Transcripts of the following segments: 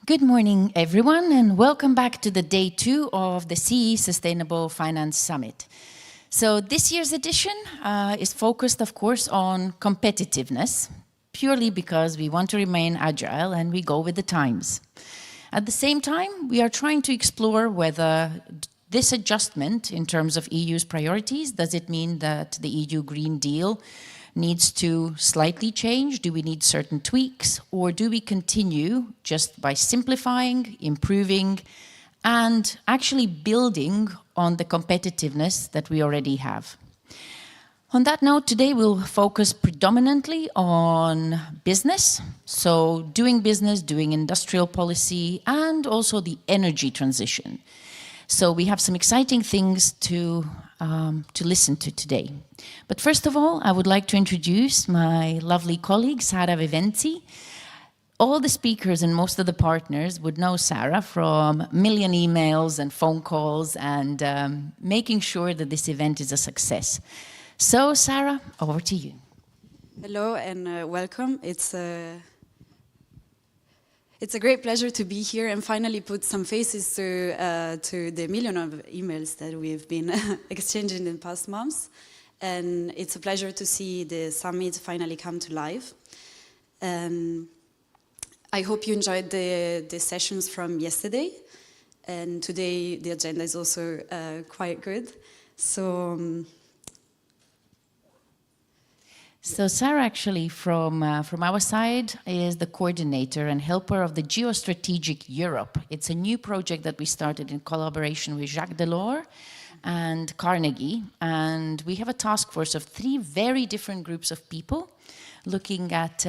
Good morning, everyone, and welcome back to the day 2 of the CE Sustainable Finance Summit. So this year's edition is focused, of course, on competitiveness, purely because we want to remain agile and we go with the times. At the same time, we are trying to explore whether this adjustment in terms of EU's priorities, does it mean that the EU Green Deal needs to slightly change? Do we need certain tweaks? Or do we continue just by simplifying, improving, and actually building on the competitiveness that we already have? On that note, today we'll focus predominantly on business, so doing business, doing industrial policy, and also the energy transition. So we have some exciting things to listen to today. But first of all, I would like to introduce my lovely colleague, Sara Vivenzi. All the speakers and most of the partners would know Sara from a million emails and phone calls and making sure that this event is a success. So, Sara, over to you. Hello and welcome. It's a great pleasure to be here and finally put some faces to the million of emails that we've been exchanging in the past months. And it's a pleasure to see the summit finally come to life. I hope you enjoyed the sessions from yesterday. And today the agenda is also quite good. So Sara actually from our side is the coordinator and helper of the Geostrategic Europe. It's a new project that we started in collaboration with Jacques Delors and Carnegie. And we have a task force of 3 very different groups of people looking at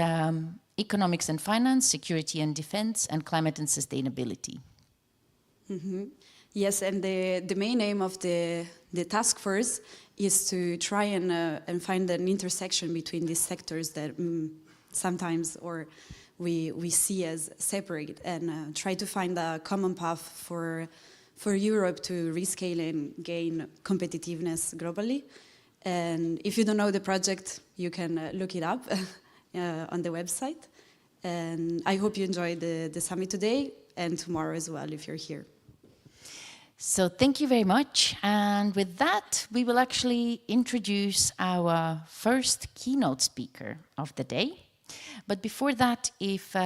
economics and finance, security and defense, and climate and sustainability. Mm-hmm. Yes, and the main aim of the task force is to try and find an intersection between these sectors that sometimes we see as separate, and try to find a common path for Europe to rescale and gain competitiveness globally. And if you don't know the project, you can look it up on the website. And I hope you enjoy the summit today and tomorrow as well if you're here. So thank you very much. And with that, we will actually introduce our first keynote speaker of the day. But before that, if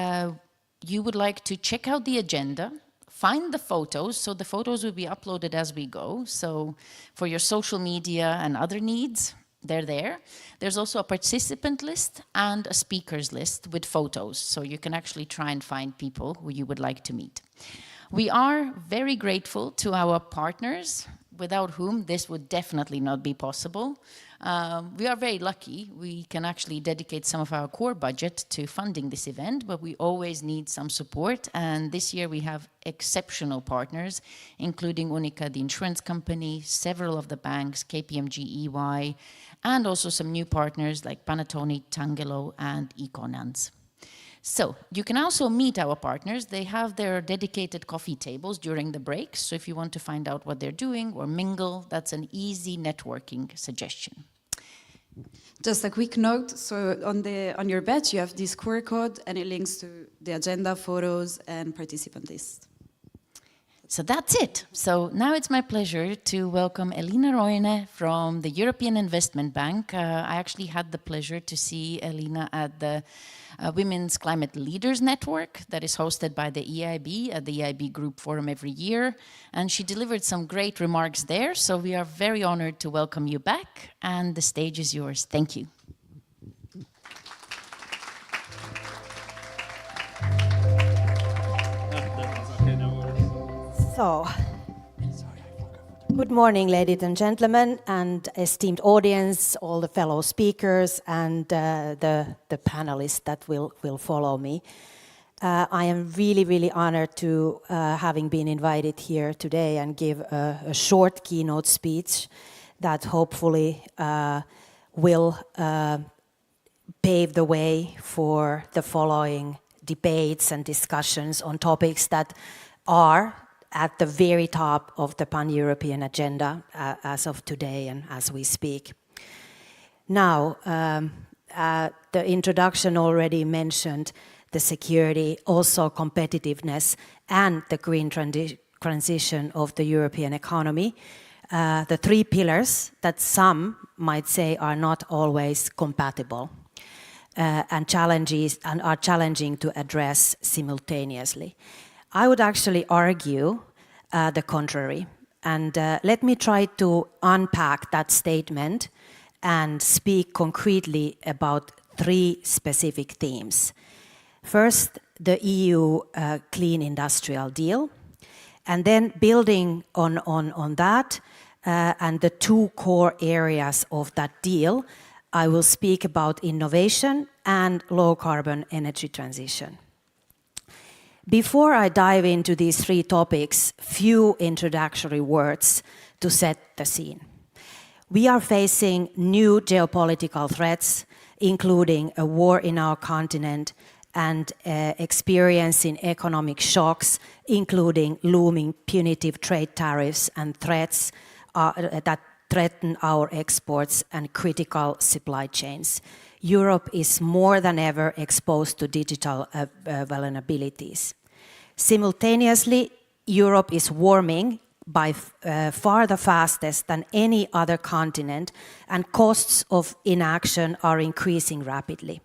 you would like to check out the agenda, find the photos. So the photos will be uploaded as we go. So for your social media and other needs, they're there. There's also a participant list and a speakers list with photos. So you can actually try and find people who you would like to meet. We are very grateful to our partners, without whom this would definitely not be possible. We are very lucky. We can actually dedicate some of our core budget to funding this event, but we always need some support. And this year we have exceptional partners, including Unica, the insurance company, several of the banks, KPMG, EY, and also some new partners like Panattoni, Tangelo, and Econans. So you can also meet our partners. They have their dedicated coffee tables during the breaks. So if you want to find out what they're doing or mingle, that's an easy networking suggestion. Just a quick note. So on your badge, you have this QR code and it links to the agenda, photos, and participant list. So that's it. So now it's my pleasure to welcome Elina Roine from the European Investment Bank. I actually had the pleasure to see Elina at the Women's Climate Leaders Network that is hosted by the EIB at the EIB Group Forum every year. And she delivered some great remarks there. So we are very honored to welcome you back. And the stage is yours. Thank you. So, good morning, ladies and gentlemen, and esteemed audience, all the fellow speakers, and the panelists that will follow me. I am really honored to having been invited here today and give a short keynote speech that hopefully will pave the way for the following debates and discussions on topics that are at the very top of the pan-European agenda as of today and as we speak. Now, the introduction already mentioned the security, also competitiveness, and the green transition of the European economy. The three pillars that some might say are not always compatible and are challenging to address simultaneously. I would actually argue the contrary. And let me try to unpack that statement and speak concretely about three specific themes. First, the EU Clean Industrial Deal, and then building on that and the two core areas of that deal, I will speak about innovation and low-carbon energy transition. Before I dive into these three topics, few introductory words to set the scene. We are facing new geopolitical threats, including a war in our continent and experiencing economic shocks, including looming punitive trade tariffs and threats that threaten our exports and critical supply chains. Europe is more than ever exposed to digital vulnerabilities. Simultaneously, Europe is warming by far the fastest than any other continent, and costs of inaction are increasing rapidly.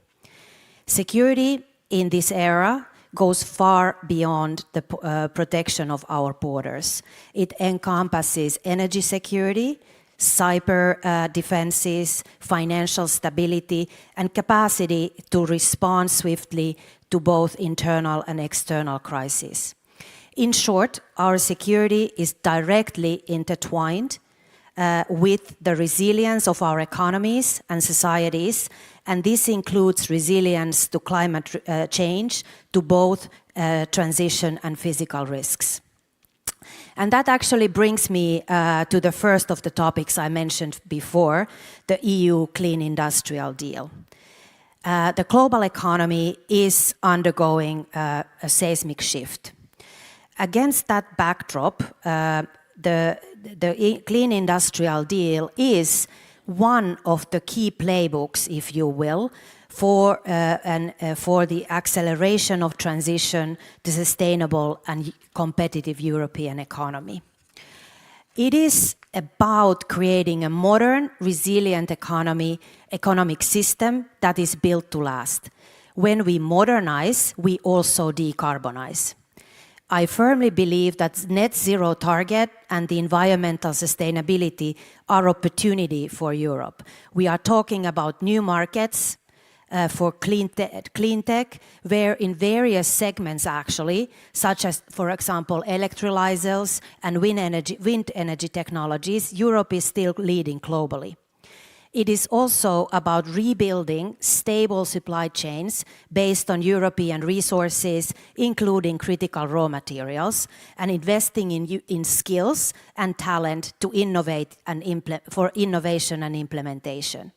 Security in this era goes far beyond the protection of our borders. It encompasses energy security, cyber defenses, financial stability, and capacity to respond swiftly to both internal and external crises. In short, our security is directly intertwined with the resilience of our economies and societies, and this includes resilience to climate change, to both transition and physical risks. And that actually brings me to the first of the topics I mentioned before, the EU Clean Industrial Deal. The global economy is undergoing a seismic shift. Against that backdrop, the Clean Industrial Deal is one of the key playbooks, if you will, for the acceleration of transition to sustainable and competitive European economy. It is about creating a modern, resilient economic system that is built to last. When we modernize, we also decarbonize. I firmly believe that net zero target and the environmental sustainability are opportunity for Europe. We are talking about new markets for clean tech, where in various segments actually, such as, for example, electrolyzers and wind energy technologies, Europe is still leading globally. It is also about rebuilding stable supply chains based on European resources, including critical raw materials, and investing in skills and talent to innovate and for innovation and implementation.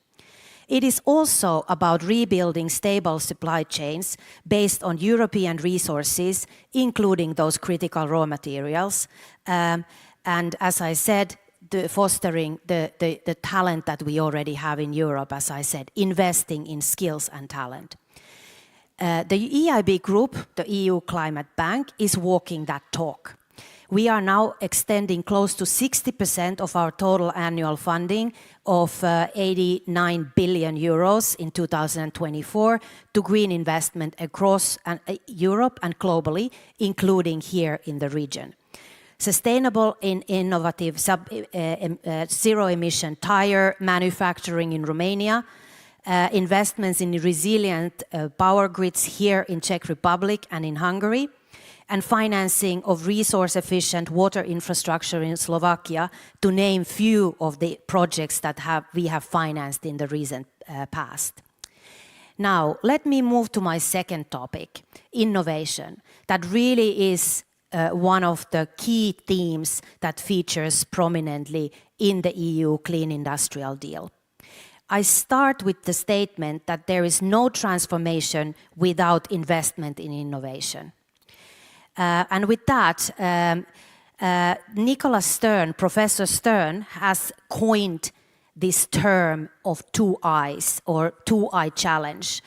It is also about rebuilding stable supply chains based on European resources, including those critical raw materials, and as I said, fostering the talent that we already have in Europe, as I said, investing in skills and talent. The EIB Group, the EU Climate Bank, is walking that talk. We are now extending close to 60% of our total annual funding of 89 billion euros in 2024 to green investment across Europe and globally, including here in the region. Sustainable and innovative zero-emission tire manufacturing in Romania, investments in resilient power grids here in Czech Republic and in Hungary, and financing of resource-efficient water infrastructure in Slovakia, to name few of the projects that we have financed in the recent past. Now, let me move to my second topic, innovation. That really is one of the key themes that features prominently in the EU Clean Industrial Deal. I start with the statement that there is no transformation without investment in innovation. And with that, Nicholas Stern, Professor Stern, has coined this term of two I's, or two-eye challenge.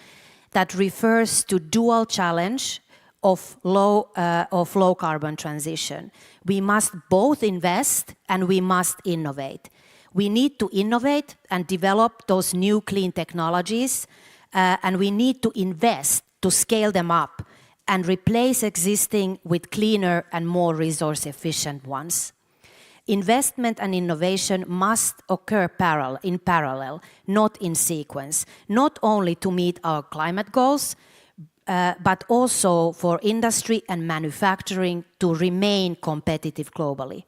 that refers to dual challenge of low carbon transition. We must both invest and we must innovate. We need to innovate and develop those new clean technologies, and we need to invest to scale them up and replace existing with cleaner and more resource efficient ones. Investment and innovation must occur in parallel, not in sequence, not only to meet our climate goals, but also for industry and manufacturing to remain competitive globally.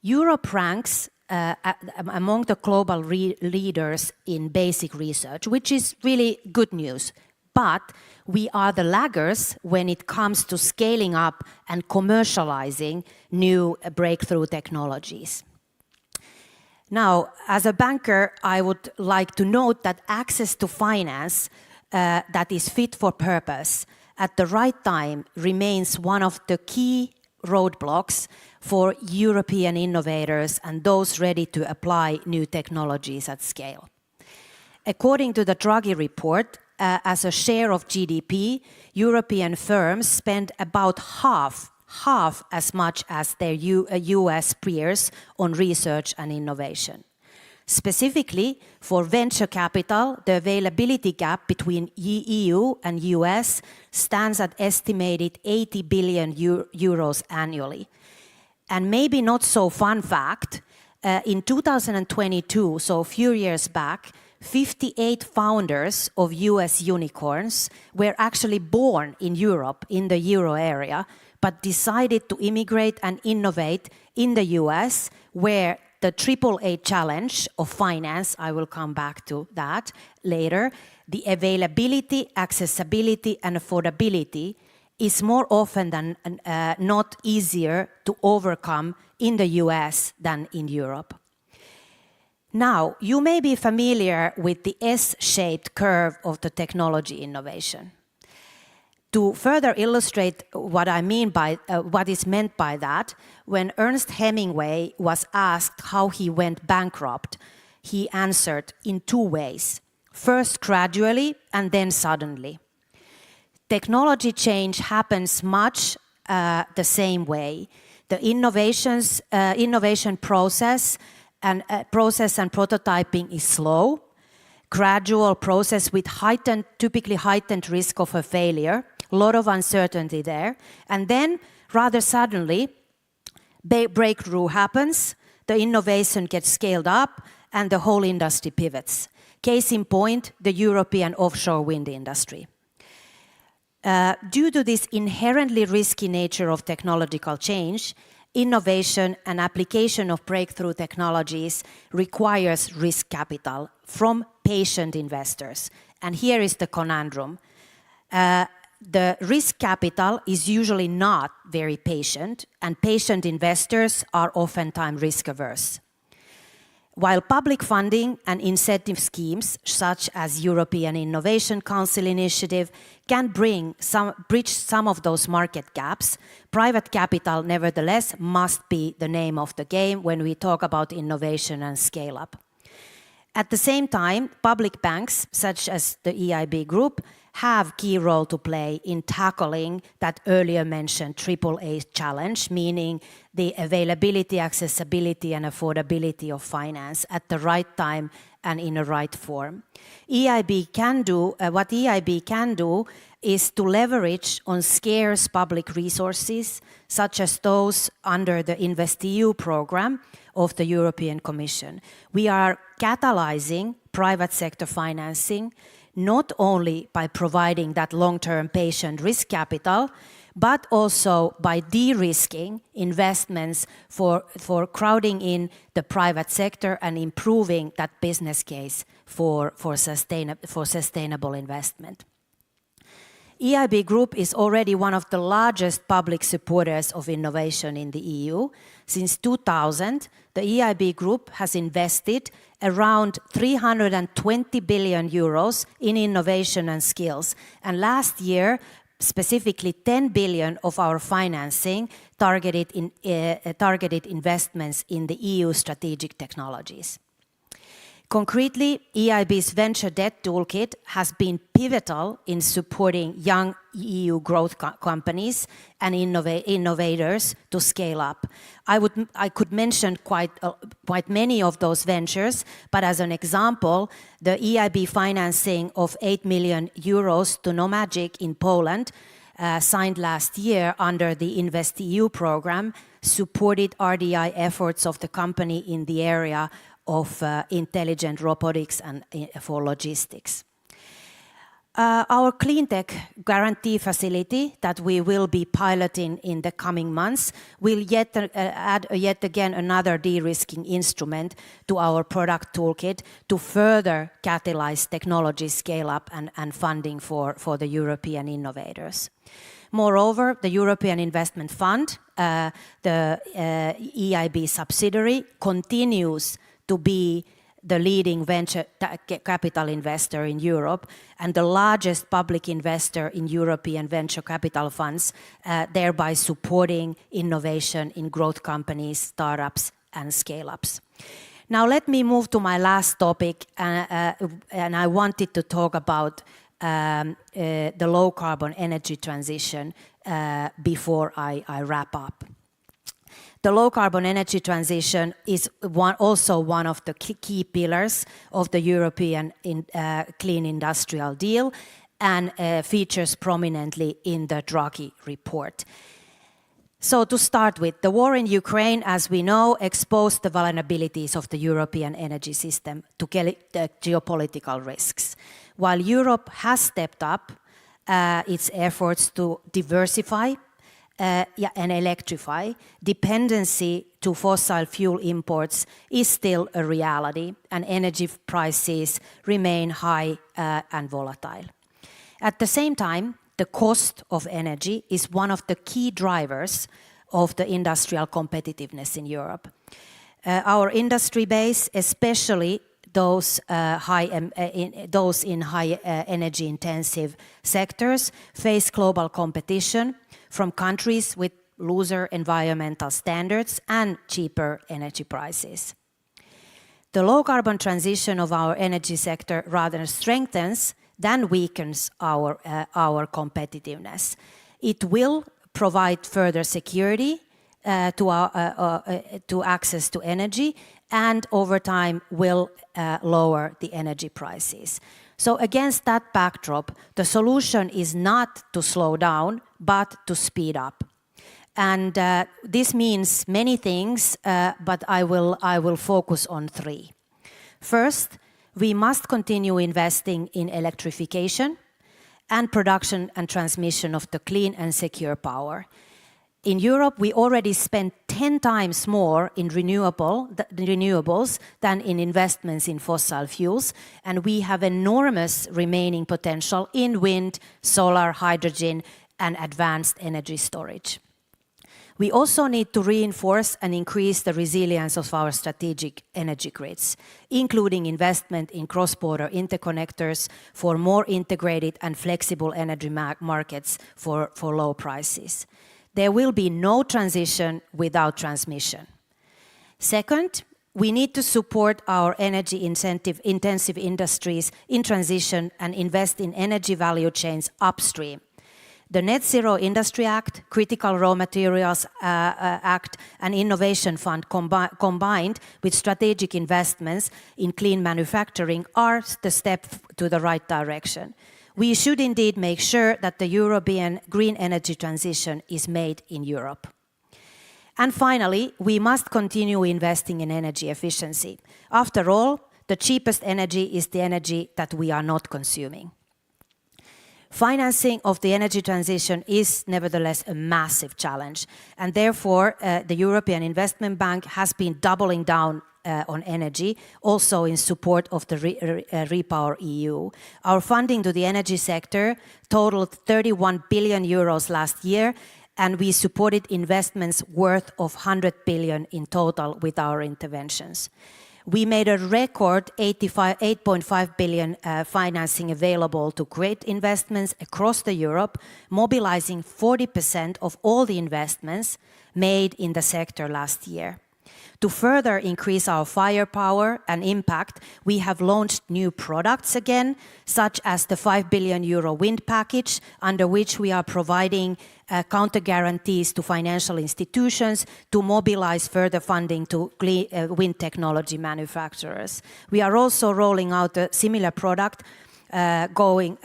Europe ranks among the global leaders in basic research, which is really good news. But we are the laggards when it comes to scaling up and commercializing new breakthrough technologies. Now, as a banker, I would like to note that access to finance that is fit for purpose at the right time remains one of the key roadblocks for European innovators and those ready to apply new technologies at scale. According to the Draghi report, as a share of GDP, European firms spend about half as much as their US peers on research and innovation. Specifically, for venture capital, the availability gap between EU and US stands at estimated 80 billion euros annually. And maybe not so fun fact, in 2022, so a few years back, 58 founders of US unicorns were actually born in Europe, in the euro area, but decided to immigrate and innovate in the US, where the AAA challenge of finance, I will come back to that later, the availability, accessibility, and affordability is more often than not easier to overcome in the US than in Europe. Now, you may be familiar with the S-shaped curve of the technology innovation. To further illustrate what I mean by what is meant by that, when Ernest Hemingway was asked how he went bankrupt, he answered in two ways. First gradually and then suddenly. Technology change happens much the same way. The innovation process and prototyping is slow, gradual process with typically heightened risk of a failure, a lot of uncertainty there. And then, rather suddenly, breakthrough happens, the innovation gets scaled up, and the whole industry pivots. Case in point, the European offshore wind industry. Due to this inherently risky nature of technological change, innovation and application of breakthrough technologies requires risk capital from patient investors. And here is the conundrum. The risk capital is usually not very patient, and patient investors are oftentimes risk averse. While public funding and incentive schemes, such as European Innovation Council initiative, can bridge some of those market gaps, private capital, nevertheless, must be the name of the game when we talk about innovation and scale-up. At the same time, public banks, such as the EIB Group, have key role to play in tackling that earlier mentioned AAA challenge, meaning the availability, accessibility, and affordability of finance at the right time and in the right form. What EIB can do is to leverage on scarce public resources, such as those under the InvestEU program of the European Commission. We are catalyzing private sector financing, not only by providing that long-term patient risk capital, but also by de-risking investments for crowding in the private sector and improving that business case for sustainable investment. EIB Group is already one of the largest public supporters of innovation in the EU. Since 2000, the EIB Group has invested around 320 billion euros in innovation and skills. And last year, specifically 10 billion of our financing targeted investments in the EU strategic technologies. Concretely, EIB's venture debt toolkit has been pivotal in supporting young EU growth companies and innovators to scale up. I could mention quite many of those ventures, but as an example, the EIB financing of 8 million euros to Nomagic in Poland, signed last year under the InvestEU program, supported RDI efforts of the company in the area of intelligent robotics and for logistics. Our cleantech guarantee facility that we will be piloting in the coming months will add yet again another de-risking instrument to our product toolkit to further catalyze technology scale-up and funding for the European innovators. Moreover, the European Investment Fund, the EIB subsidiary, continues to be the leading venture capital investor in Europe and the largest public investor in European venture capital funds, thereby supporting innovation in growth companies, startups, and scale-ups. Now let me move to my last topic, and I wanted to talk about the low-carbon energy transition before I wrap up. The low-carbon energy transition is also one of the key pillars of the European Clean Industrial Deal and features prominently in the Draghi report. So to start with, the war in Ukraine, as we know, exposed the vulnerabilities of the European energy system to geopolitical risks. While Europe has stepped up its efforts to diversify and electrify, dependency to fossil fuel imports is still a reality, and energy prices remain high and volatile. At the same time, the cost of energy is one of the key drivers of the industrial competitiveness in Europe. Our industry base, especially those in high energy-intensive sectors, face global competition from countries with looser environmental standards and cheaper energy prices. The low-carbon transition of our energy sector rather strengthens than weakens our competitiveness. It will provide further security to access to energy, and over time will lower the energy prices. So against that backdrop, the solution is not to slow down, but to speed up. And this means many things, but I will focus on three. First, we must continue investing in electrification and production and transmission of the clean and secure power. In Europe, we already spend 10 times more in renewables than in investments in fossil fuels, and we have enormous remaining potential in wind, solar, hydrogen, and advanced energy storage. We also need to reinforce and increase the resilience of our strategic energy grids, including investment in cross-border interconnectors for more integrated and flexible energy markets for low prices. There will be no transition without transmission. Second, we need to support our energy-intensive industries in transition and invest in energy value chains upstream. The Net Zero Industry Act, Critical Raw Materials Act, and Innovation Fund combined with strategic investments in clean manufacturing are the step to the right direction. We should indeed make sure that the European green energy transition is made in Europe. And finally, we must continue investing in energy efficiency. After all, the cheapest energy is the energy that we are not consuming. Financing of the energy transition is nevertheless a massive challenge, and therefore the European Investment Bank has been doubling down on energy, also in support of the Repower EU. Our funding to the energy sector totaled 31 billion euros last year, and we supported investments worth of 100 billion in total with our interventions. We made a record 8.5 billion financing available to great investments across Europe, mobilizing 40% of all the investments made in the sector last year. To further increase our firepower and impact, we have launched new products again, such as the 5 billion euro wind package, under which we are providing counter guarantees to financial institutions to mobilize further funding to wind technology manufacturers. We are also rolling out a similar product going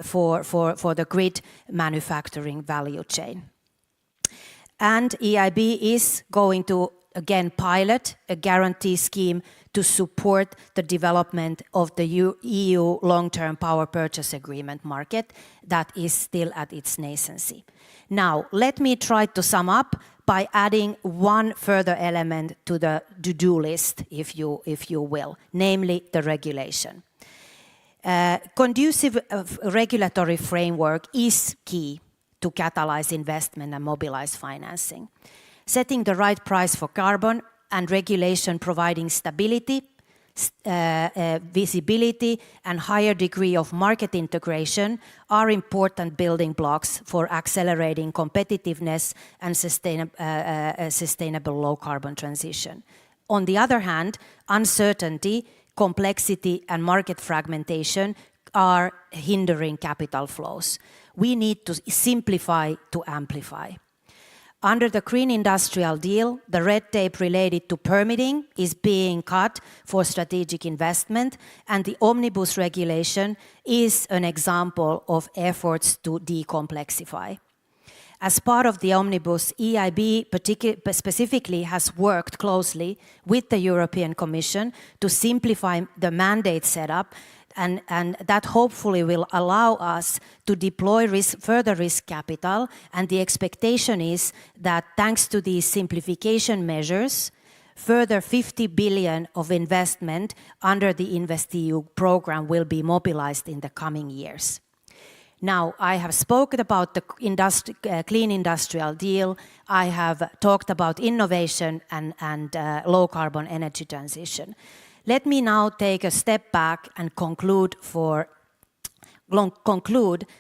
for the grid manufacturing value chain. And EIB is going to again pilot a guarantee scheme to support the development of the EU long-term power purchase agreement market that is still at its nascency. Now, let me try to sum up by adding one further element to the to-do list, if you will, namely the regulation. Conducive regulatory framework is key to catalyze investment and mobilize financing. Setting the right price for carbon and regulation providing stability, visibility and higher degree of market integration are important building blocks for accelerating competitiveness and sustainable low carbon transition. On the other hand, uncertainty, complexity and market fragmentation are hindering capital flows. We need to simplify to amplify. Under the Green Industrial Deal, the red tape related to permitting is being cut for strategic investment, and the Omnibus regulation is an example of efforts to decomplexify. As part of the Omnibus, EIB specifically has worked closely with the European Commission to simplify the mandate setup, and that hopefully will allow us to deploy further risk capital. And the expectation is that thanks to these simplification measures, further 50 billion of investment under the InvestEU program will be mobilized in the coming years. Now, I have spoken about the Clean Industrial Deal. I have talked about innovation and low carbon energy transition. Let me now take a step back and conclude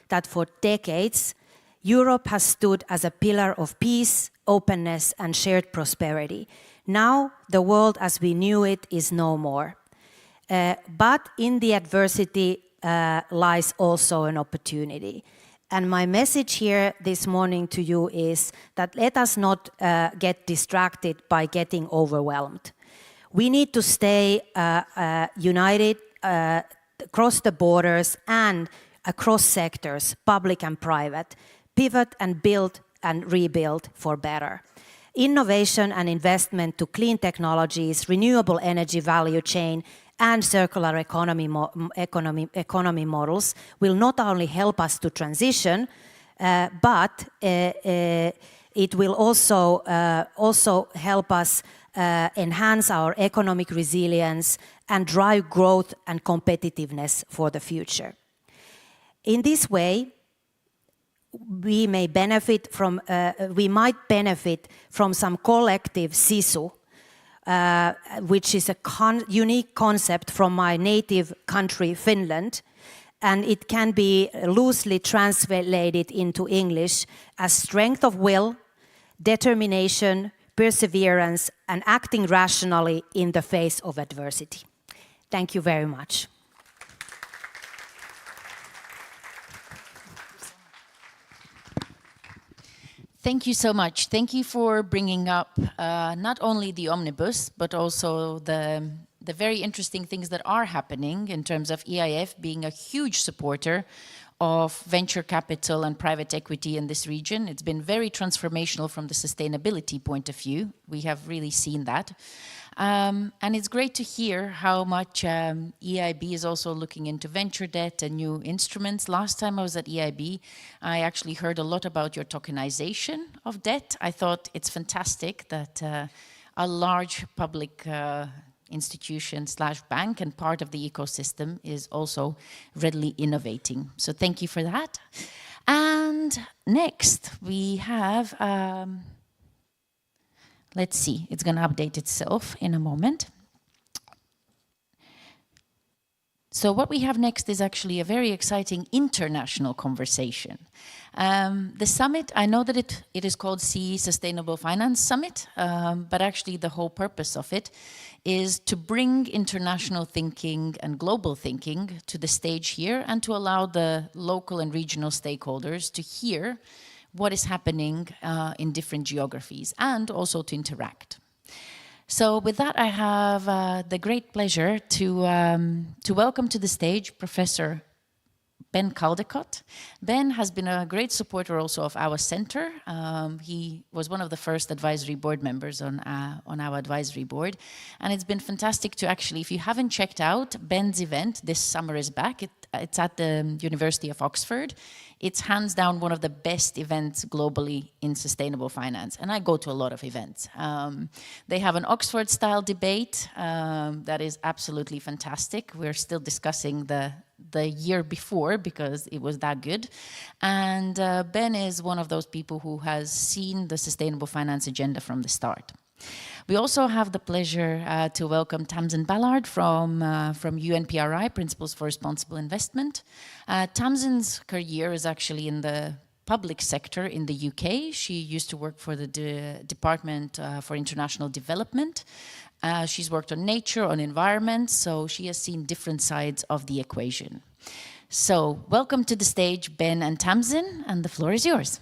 that for decades, Europe has stood as a pillar of peace, openness, and shared prosperity. Now, the world as we knew it is no more. But in the adversity lies also an opportunity. And my message here this morning to you is that let us not get distracted by getting overwhelmed. We need to stay united across the borders and across sectors, public and private, pivot and build and rebuild for better. Innovation and investment to clean technologies, renewable energy value chain, and circular economy models will not only help us to transition, but it will also help us enhance our economic resilience and drive growth and competitiveness for the future. In this way, we might benefit from some collective sisu, which is a unique concept from my native country, Finland, and it can be loosely translated into English as strength of will, determination, perseverance, and acting rationally in the face of adversity. Thank you very much. Thank you so much. Thank you for bringing up not only the omnibus, but also the very interesting things that are happening in terms of EIF being a huge supporter of venture capital and private equity in this region. It's been very transformational from the sustainability point of view. We have really seen that. And it's great to hear how much EIB is also looking into venture debt and new instruments. Last time I was at EIB, I actually heard a lot about your tokenization of debt. I thought it's fantastic that a large public institution / bank and part of the ecosystem is also readily innovating. So thank you for that. And next we have, let's see, it's going to update itself in a moment. So what we have next is actually a very exciting international conversation. The summit, I know that it is called CE Sustainable Finance Summit, but actually the whole purpose of it is to bring international thinking and global thinking to the stage here and to allow the local and regional stakeholders to hear what is happening in different geographies and also to interact. So with that, I have the great pleasure to welcome to the stage Professor Ben Caldecott. Ben has been a great supporter also of our center. He was one of the first advisory board members on our advisory board. And it's been fantastic to actually, if you haven't checked out Ben's event, this summer is back. It's at the University of Oxford. It's hands down one of the best events globally in sustainable finance. And I go to a lot of events. They have an Oxford-style debate that is absolutely fantastic. We're still discussing the year before because it was that good. And Ben is one of those people who has seen the sustainable finance agenda from the start. We also have the pleasure to welcome Tamsin Ballard from UNPRI, Principles for Responsible Investment. Tamsin's career is actually in the public sector in the UK. She used to work for the Department for International Development. She's worked on nature, on environment, so she has seen different sides of the equation. So welcome to the stage, Ben and Tamsin, and the floor is yours.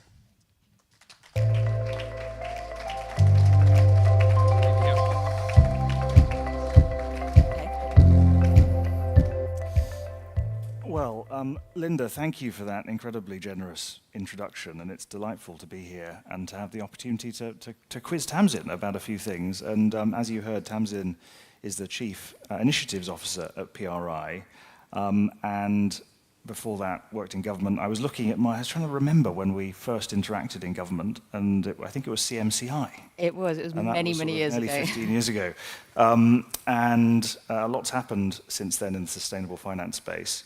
Well, Linda, thank you for that incredibly generous introduction, and it's delightful to be here and to have the opportunity to quiz Tamsin about a few things. And as you heard, Tamsin is the Chief Initiatives Officer at PRI, and before that worked in government. I was trying to remember when we first interacted in government, and I think it was CMCI. It was many years ago. Nearly 15 years ago. And lots happened since then in the sustainable finance space.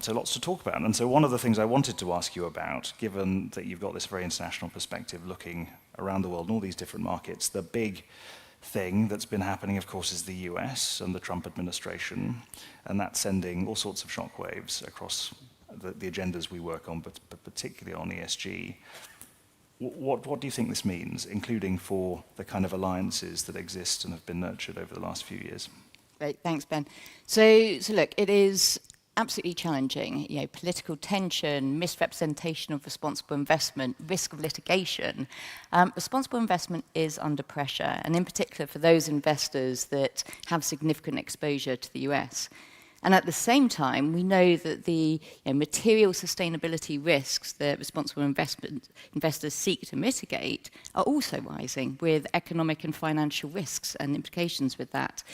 So lots to talk about. And so one of the things I wanted to ask you about, given that you've got this very international perspective looking around the world in all these different markets, the big thing that's been happening, of course, is the US and the Trump administration, and that's sending all sorts of shockwaves across the agendas we work on, but particularly on ESG. What do you think this means, including for the kind of alliances that exist and have been nurtured over the last few years? Great, thanks, Ben. So look, it is absolutely challenging. You know, political tension, misrepresentation of responsible investment, risk of litigation. Responsible investment is under pressure, and in particular for those investors that have significant exposure to the US. And at the same time, we know that the material sustainability risks that responsible investors seek to mitigate are also rising, with economic and financial risks and implications with that.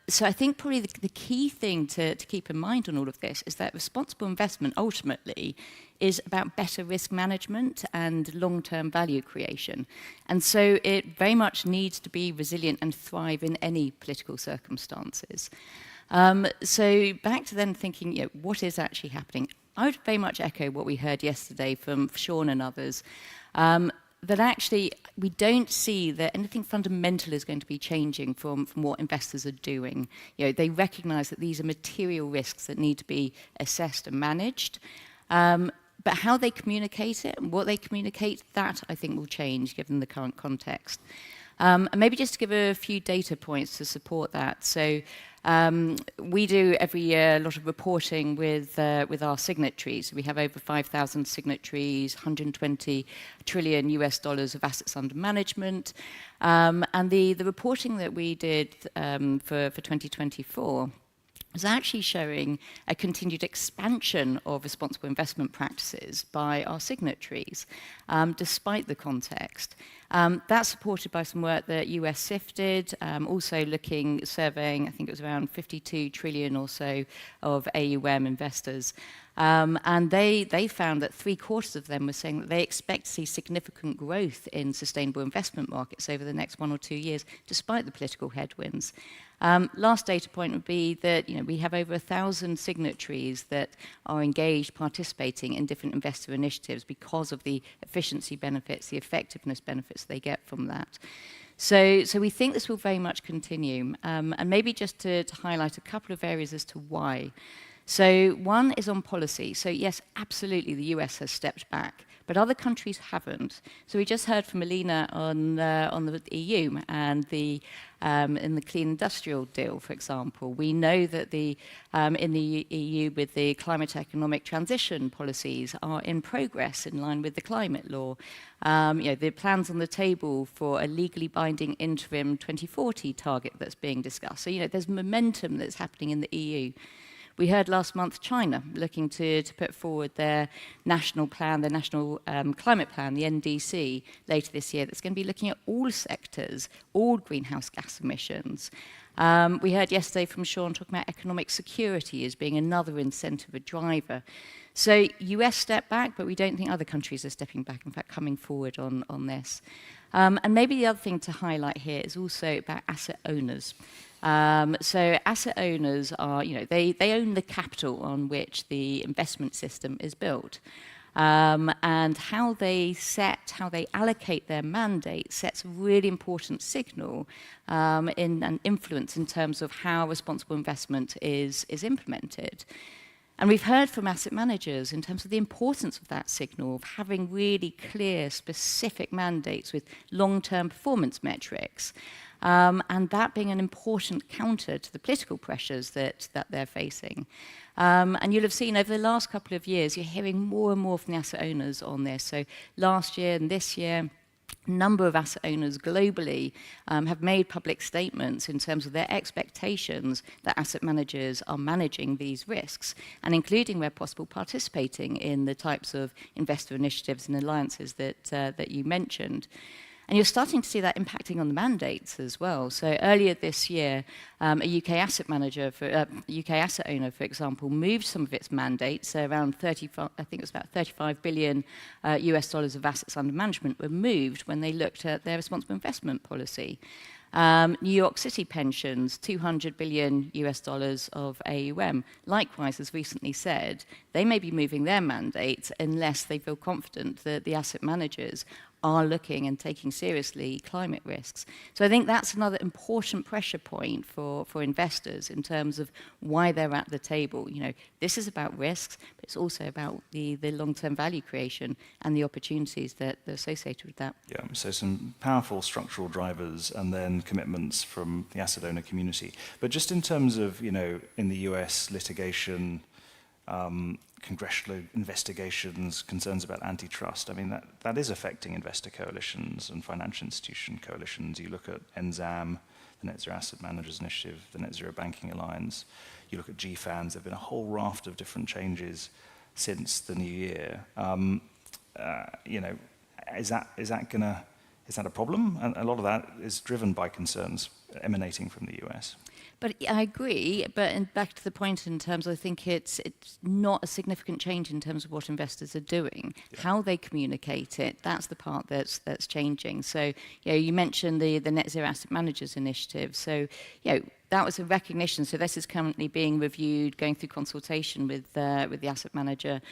So I think probably the key thing to keep in mind on all of this is that responsible investment ultimately is about better risk management and long-term value creation. And so it very much needs to be resilient and thrive in any political circumstances. So back to then thinking, what is actually happening? I would very much echo what we heard yesterday from Sean and others, that actually we don't see that anything fundamental is going to be changing from what investors are doing. They recognize that these are material risks that need to be assessed and managed. But how they communicate it and what they communicate, that I think will change given the current context. And maybe just to give a few data points to support that. So we do every year a lot of reporting with our signatories. We have over 5,000 signatories, 120 trillion US dollars of assets under management. And the reporting that we did for 2024 was actually showing a continued expansion of responsible investment practices by our signatories, despite the context. That's supported by some work that ISFC did, also surveying, I think it was around 52 trillion or so of AUM investors. And they found that 3/4 of them were saying that they expect to see significant growth in sustainable investment markets over the next 1 or 2 years, despite the political headwinds. Last data point would be that we have over 1,000 signatories that are engaged, participating in different investor initiatives because of the efficiency benefits, the effectiveness benefits they get from that. So we think this will very much continue. And maybe just to highlight a couple of areas as to why. So one is on policy. So yes, absolutely, the US has stepped back, but other countries haven't. So we just heard from Elina on the EU and in the clean industrial deal, for example. We know that in the EU with the climate economic transition policies are in progress in line with the climate law. The plans on the table for a legally binding interim 2040 target that's being discussed. So there's momentum that's happening in the EU. We heard last month China looking to put forward their national plan, their national climate plan, the NDC, later this year, that's going to be looking at all sectors, all greenhouse gas emissions. We heard yesterday from Sean talking about economic security as being another incentive, a driver. So US stepped back, but we don't think other countries are stepping back, in fact, coming forward on this. And maybe the other thing to highlight here is also about asset owners. So asset owners are, they own the capital on which the investment system is built. And how they allocate their mandate sets a really important signal in an influence in terms of how responsible investment is implemented. And we've heard from asset managers in terms of the importance of that signal, of having really clear, specific mandates with long-term performance metrics. And that being an important counter to the political pressures that they're facing. And you'll have seen over the last couple of years, you're hearing more and more from the asset owners on this. So last year and this year, a number of asset owners globally have made public statements in terms of their expectations that asset managers are managing these risks, and including, where possible, participating in the types of investor initiatives and alliances that you mentioned. And you're starting to see that impacting on the mandates as well. So earlier this year, a UK asset owner, for example, moved some of its mandates, so around 35, I think it was about 35 billion US dollars of assets under management were moved when they looked at their responsible investment policy. New York City pensions, 200 billion US dollars of AUM, likewise, as recently said, they may be moving their mandates unless they feel confident that the asset managers are looking and taking seriously climate risks. So I think that's another important pressure point for investors in terms of why they're at the table. This is about risks, but it's also about the long-term value creation and the opportunities that are associated with that. Yeah, so some powerful structural drivers and then commitments from the asset owner community. But just in terms of, in the US litigation, congressional investigations, concerns about antitrust, I mean, that is affecting investor coalitions and financial institution coalitions. You look at NZAM, the Net Zero Asset Managers Initiative, the Net Zero Banking Alliance. You look at GFANZ, there have been a whole raft of different changes since the new year. Is that a problem? And a lot of that is driven by concerns emanating from the US. But I agree, but back to the point in terms, I think it's not a significant change in terms of what investors are doing. Yeah. How they communicate it, that's the part that's changing. So, you mentioned the Net Zero Asset Managers Initiative. So, that was a recognition. So this is currently being reviewed, going through consultation with the asset manager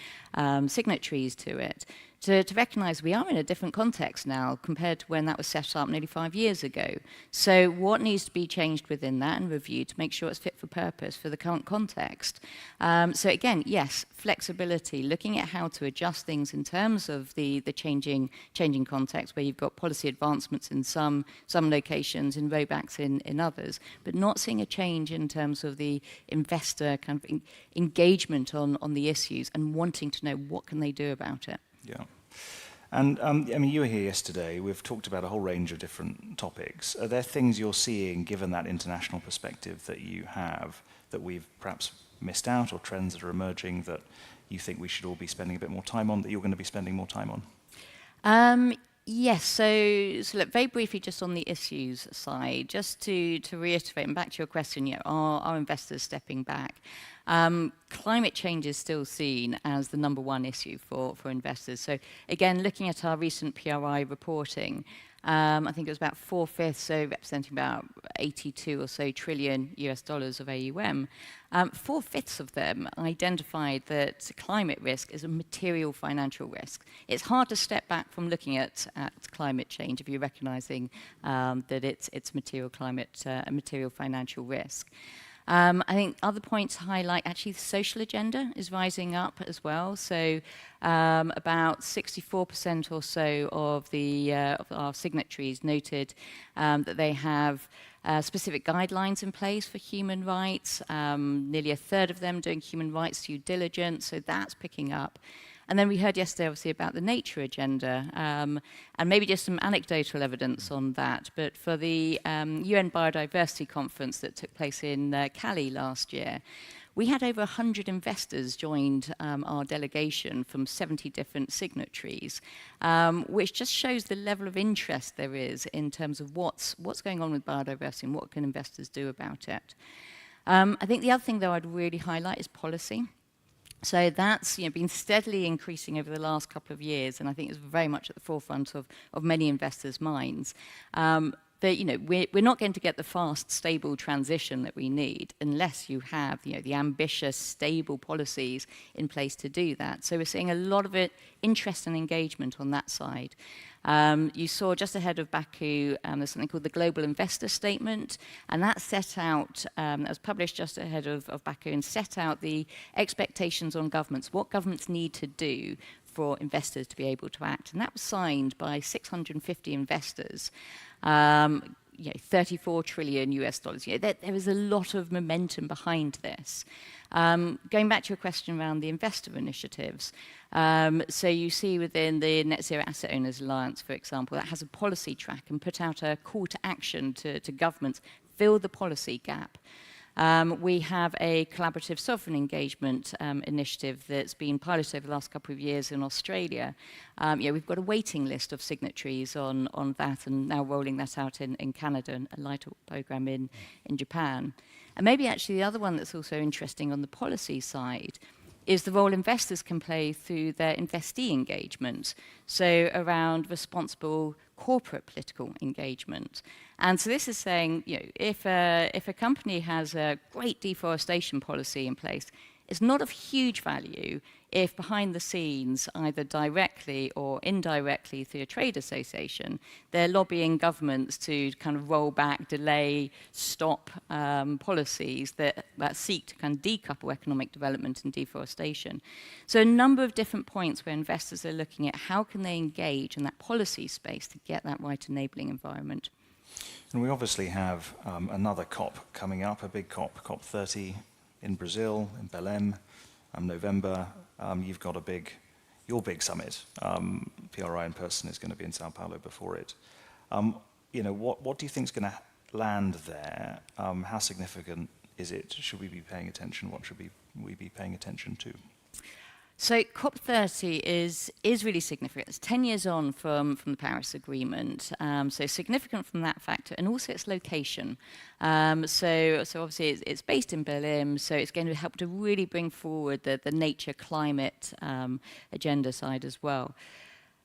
signatories to it, to recognise we are in a different context now compared to when that was set up nearly 5 years ago. So what needs to be changed within that and reviewed to make sure it's fit for purpose for the current context? So again, yes, flexibility, looking at how to adjust things in terms of the changing context, where you've got policy advancements in some locations and rollbacks in others, but not seeing a change in terms of the investor kind of engagement on the issues and wanting to know what can they do about it. Yeah. And you were here yesterday. We've talked about a whole range of different topics. Are there things you're seeing, given that international perspective that you have, that we've perhaps missed out, or trends that are emerging that you think we should all be spending a bit more time on, that you're going to be spending more time on? Yes, so look, very briefly just on the issues side, just to reiterate, and back to your question, are investors stepping back? Climate change is still seen as the #1 issue for investors. So again, looking at our recent PRI reporting, I think it was about 4/5, so representing about 82 or so trillion US dollars of AUM. 4/5 of them identified that climate risk is a material financial risk. It's hard to step back from looking at climate change if you're recognizing that it's material climate, a material financial risk. I think other points highlight actually the social agenda is rising up as well. So about 64% or so of our signatories noted that they have specific guidelines in place for human rights. Nearly a third of them doing human rights due diligence, so that's picking up. And then we heard yesterday, obviously, about the nature agenda, and maybe just some anecdotal evidence on that. But for the UN Biodiversity Conference that took place in Cali last year, we had over 100 investors joined our delegation from 70 different signatories, which just shows the level of interest there is in terms of what's going on with biodiversity and what can investors do about it. I think the other thing, though, I'd really highlight is policy. So that's been steadily increasing over the last couple of years, and I think it's very much at the forefront of many investors' minds. But we're not going to get the fast, stable transition that we need unless you have the ambitious, stable policies in place to do that. So we're seeing a lot of interest and engagement on that side. You saw just ahead of Baku, there's something called the Global Investor Statement, and that set out, that was published just ahead of Baku, and set out the expectations on governments, what governments need to do for investors to be able to act. And that was signed by 650 investors. 34 trillion US dollars. There is a lot of momentum behind this. Going back to your question around the investor initiatives, so you see within the Net Zero Asset Owners Alliance, for example, that has a policy track and put out a call to action to governments, fill the policy gap. We have a collaborative sovereign engagement initiative that's been piloted over the last couple of years in Australia. We've got a waiting list of signatories on that, and now rolling that out in Canada, and a lighter program in Japan. And maybe actually the other one that's also interesting on the policy side is the role investors can play through their investee engagement, so around responsible corporate political engagement. And so this is saying, if a company has a great deforestation policy in place, it's not of huge value if behind the scenes, either directly or indirectly through a trade association, they're lobbying governments to kind of roll back, delay, stop policies that seek to kind of decouple economic development and deforestation. So a number of different points where investors are looking at how can they engage in that policy space to get that right enabling environment. And we obviously have another COP coming up, a big COP, COP30 in Brazil, in Belém, November. You've got your big summit. PRI in person is going to be in Sao Paulo before it. What do you think is going to land there? How significant is it? Should we be paying attention? What should we be paying attention to? So COP30 is really significant. It's 10 years on from the Paris Agreement, so significant from that factor, and also its location. So obviously it's based in Belém, so it's going to help to really bring forward the nature climate agenda side as well.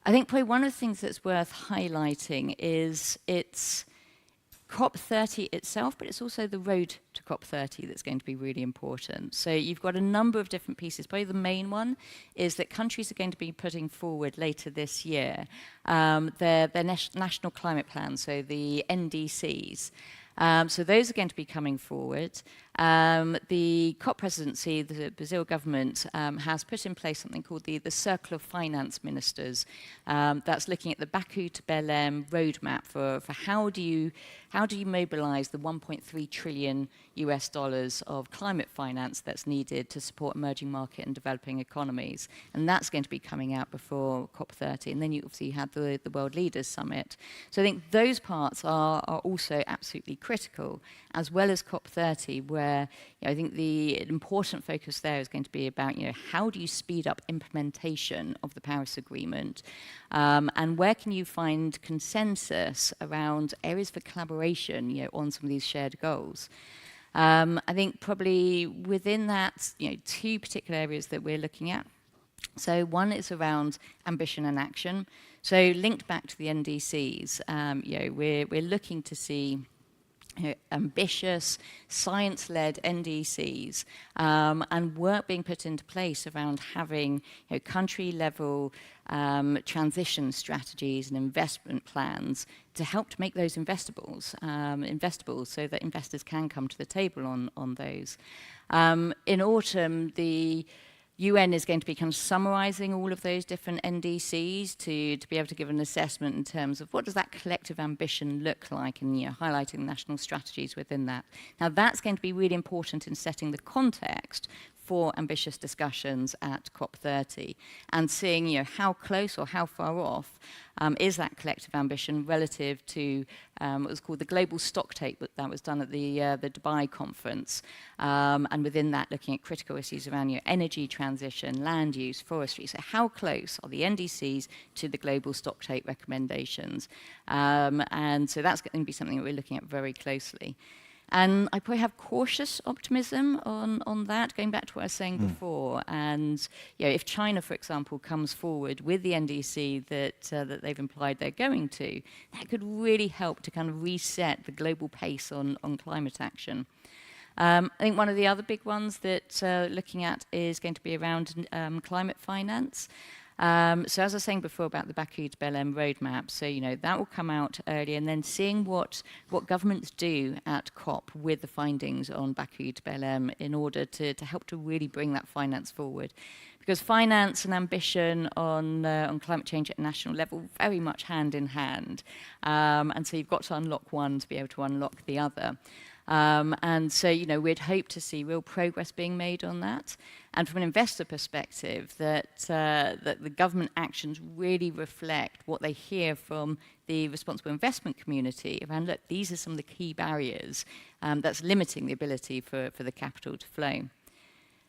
I think probably one of the things that's worth highlighting is it's COP30 itself, but it's also the road to COP30 that's going to be really important. So you've got a number of different pieces. Probably the main one is that countries are going to be putting forward later this year their national climate plans, so the NDCs. So those are going to be coming forward. The COP presidency, the Brazil government, has put in place something called the Circle of Finance Ministers. That's looking at the Baku to Belém roadmap for how do you mobilize the 1.3 trillion US dollars of climate finance that's needed to support emerging market and developing economies. And that's going to be coming out before COP30. And then you obviously had the World Leaders Summit. So I think those parts are also absolutely critical, as well as COP30, where I think the important focus there is going to be about how do you speed up implementation of the Paris Agreement, and where can you find consensus around areas for collaboration on some of these shared goals. I think probably within that, two particular areas that we're looking at. So one is around ambition and action. So linked back to the NDCs, we're looking to see ambitious, science-led NDCs and work being put into place around having country-level transition strategies and investment plans to help to make those investable so that investors can come to the table on those. In autumn, the UN is going to be kind of summarising all of those different NDCs to be able to give an assessment in terms of what does that collective ambition look like, and highlighting national strategies within that. Now that's going to be really important in setting the context for ambitious discussions at COP30 and seeing how close or how far off is that collective ambition relative to what was called the global stocktake that was done at the Dubai conference, and within that looking at critical issues around energy transition, land use, forestry. So how close are the NDCs to the global stocktake recommendations? And so that's going to be something that we're looking at very closely. And I probably have cautious optimism on that, going back to what I was saying before. And if China, for example, comes forward with the NDC that they've implied they're going to, that could really help to kind of reset the global pace on climate action. I think one of the other big ones that looking at is going to be around climate finance. So as I was saying before about the Baku to Belém roadmap, so that will come out early, and then seeing what governments do at COP with the findings on Baku to Belém in order to help to really bring that finance forward. Because finance and ambition on climate change at a national level very much hand in hand. And so you've got to unlock one to be able to unlock the other. And so, we'd hope to see real progress being made on that. And from an investor perspective, that the government actions really reflect what they hear from the responsible investment community around, look, these are some of the key barriers that's limiting the ability for the capital to flow.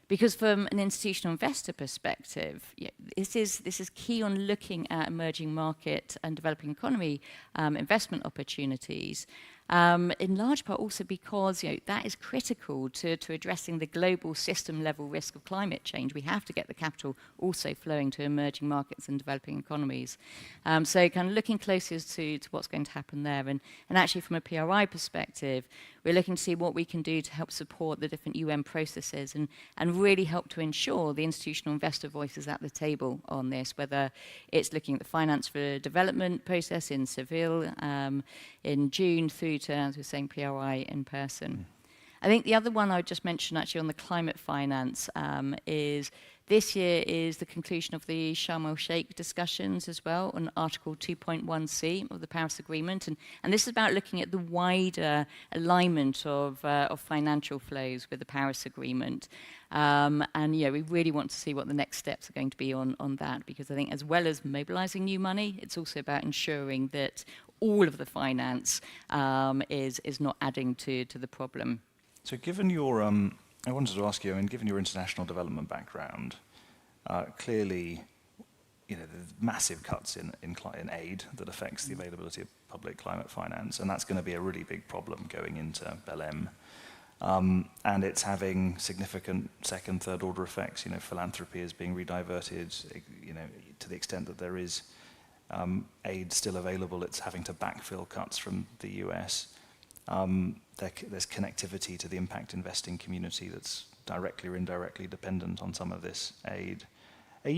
Because from an institutional investor perspective, this is key on looking at emerging market and developing economy investment opportunities. In large part also because that is critical to addressing the global system level risk of climate change. We have to get the capital also flowing to emerging markets and developing economies. So kind of looking closer to what's going to happen there. And actually from a PRI perspective, we're looking to see what we can do to help support the different UN processes and really help to ensure the institutional investor voice is at the table on this, whether it's looking at the finance for development process in Seville in June through to, as we were saying, PRI in person. I think the other one I would just mention actually on the climate finance is this year is the conclusion of the Sharm el-Sheikh discussions as well on Article 2.1c of the Paris Agreement. And this is about looking at the wider alignment of financial flows with the Paris Agreement. And we really want to see what the next steps are going to be on that, because I think as well as mobilizing new money, it's also about ensuring that all of the finance is not adding to the problem. So given your, I wanted to ask you, given your international development background, clearly, there's massive cuts in aid that affects the availability of public climate finance, and that's going to be a really big problem going into Belém. And it's having significant second, third order effects. Philanthropy is being rediverted, to the extent that there is aid still available, it's having to backfill cuts from the US. There's connectivity to the impact investing community that's directly or indirectly dependent on some of this aid. How do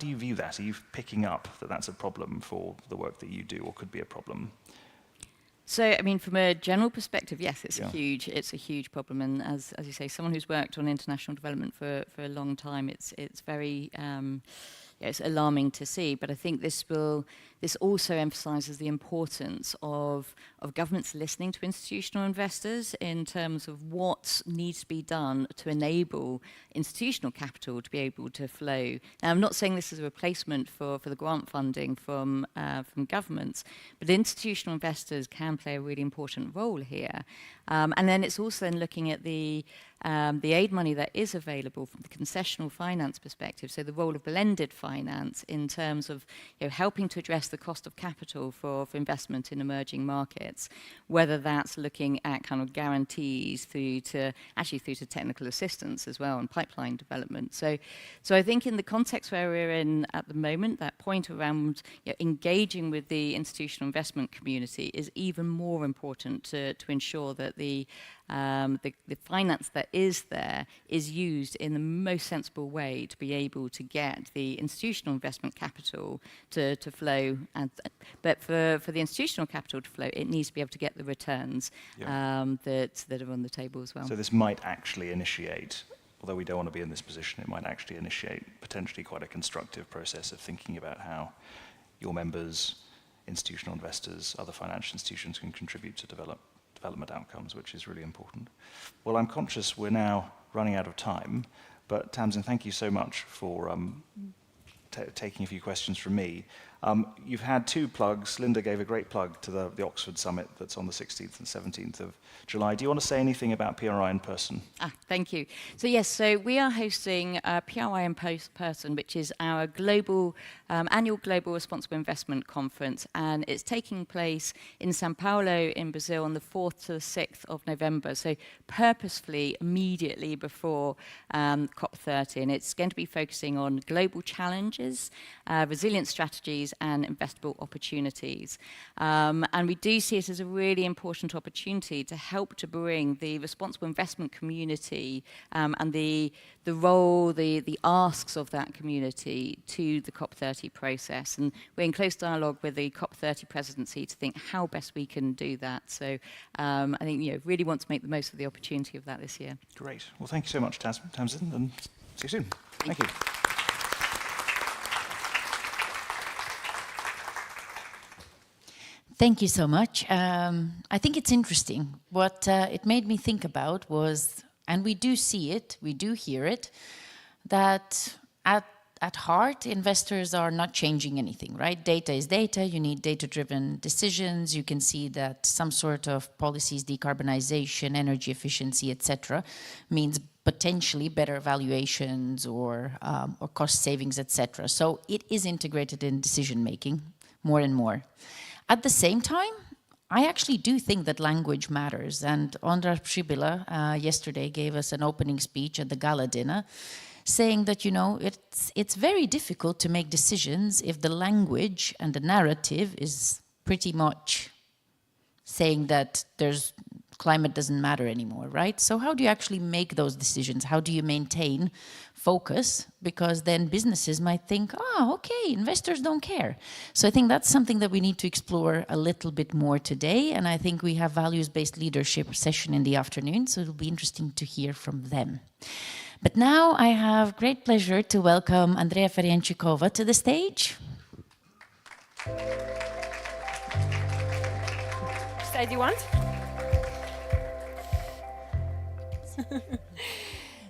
you view that? Are you picking up that that's a problem for the work that you do, or could be a problem? So, from a general perspective, yes, it's a huge problem. And as you say, someone who's worked on international development for a long time, it's very it's alarming to see. But I think this also emphasises the importance of governments listening to institutional investors in terms of what needs to be done to enable institutional capital to be able to flow. Now, I'm not saying this is a replacement for the grant funding from governments, but institutional investors can play a really important role here. And then it's also looking at the the aid money that is available from the concessional finance perspective, so the role of blended finance in terms of helping to address the cost of capital for investment in emerging markets, whether that's looking at kind of guarantees through to technical assistance as well and pipeline development. So I think in the context where we're in at the moment, that point around engaging with the institutional investment community is even more important to ensure that the finance that is there is used in the most sensible way to be able to get the institutional investment capital to flow. But for the institutional capital to flow, it needs to be able to get the returns that are on the table as well. So this might actually initiate, although we don't want to be in this position, it might actually initiate potentially quite a constructive process of thinking about how your members, institutional investors, other financial institutions can contribute to development outcomes, which is really important. Well, I'm conscious we're now running out of time, but Tamsin, thank you so much for taking a few questions from me. You've had two plugs. Linda gave a great plug to the Oxford Summit that's on the 16th and 17th of July. Do you want to say anything about PRI in person? Thank you. So yes, so we are hosting PRI in person, which is our global annual Global Responsible Investment Conference, and it's taking place in São Paulo in Brazil on the 4th to the 6th of November, so purposefully immediately before COP30, and it's going to be focusing on global challenges, resilient strategies, and investable opportunities. And we do see it as a really important opportunity to help to bring the responsible investment community and the role, the asks of that community to the COP30 process. And we're in close dialogue with the COP30 presidency to think how best we can do that. So I think, really want to make the most of the opportunity of that this year. Great. Well, thank you so much, Tamsin, and see you soon. Thank you. Thank you so much. I think it's interesting. What it made me think about was, and we do see it, we do hear it, that at heart, investors are not changing anything, right? Data is data. You need data-driven decisions. You can see that some sort of policies, decarbonization, energy efficiency, etc., means potentially better valuations or cost savings, etc. So it is integrated in decision-making more and more. At the same time, I actually do think that language matters. And Andrea Przybyla yesterday gave us an opening speech at the gala dinner saying that, it's very difficult to make decisions if the language and the narrative is pretty much saying that climate doesn't matter anymore, right? So how do you actually make those decisions? How do you maintain focus? Because then businesses might think, okay, investors don't care. So I think that's something that we need to explore a little bit more today. And I think we have values-based leadership session in the afternoon, so it'll be interesting to hear from them. But now I have great pleasure to welcome Andrea Ferjencikova to the stage. Side you want?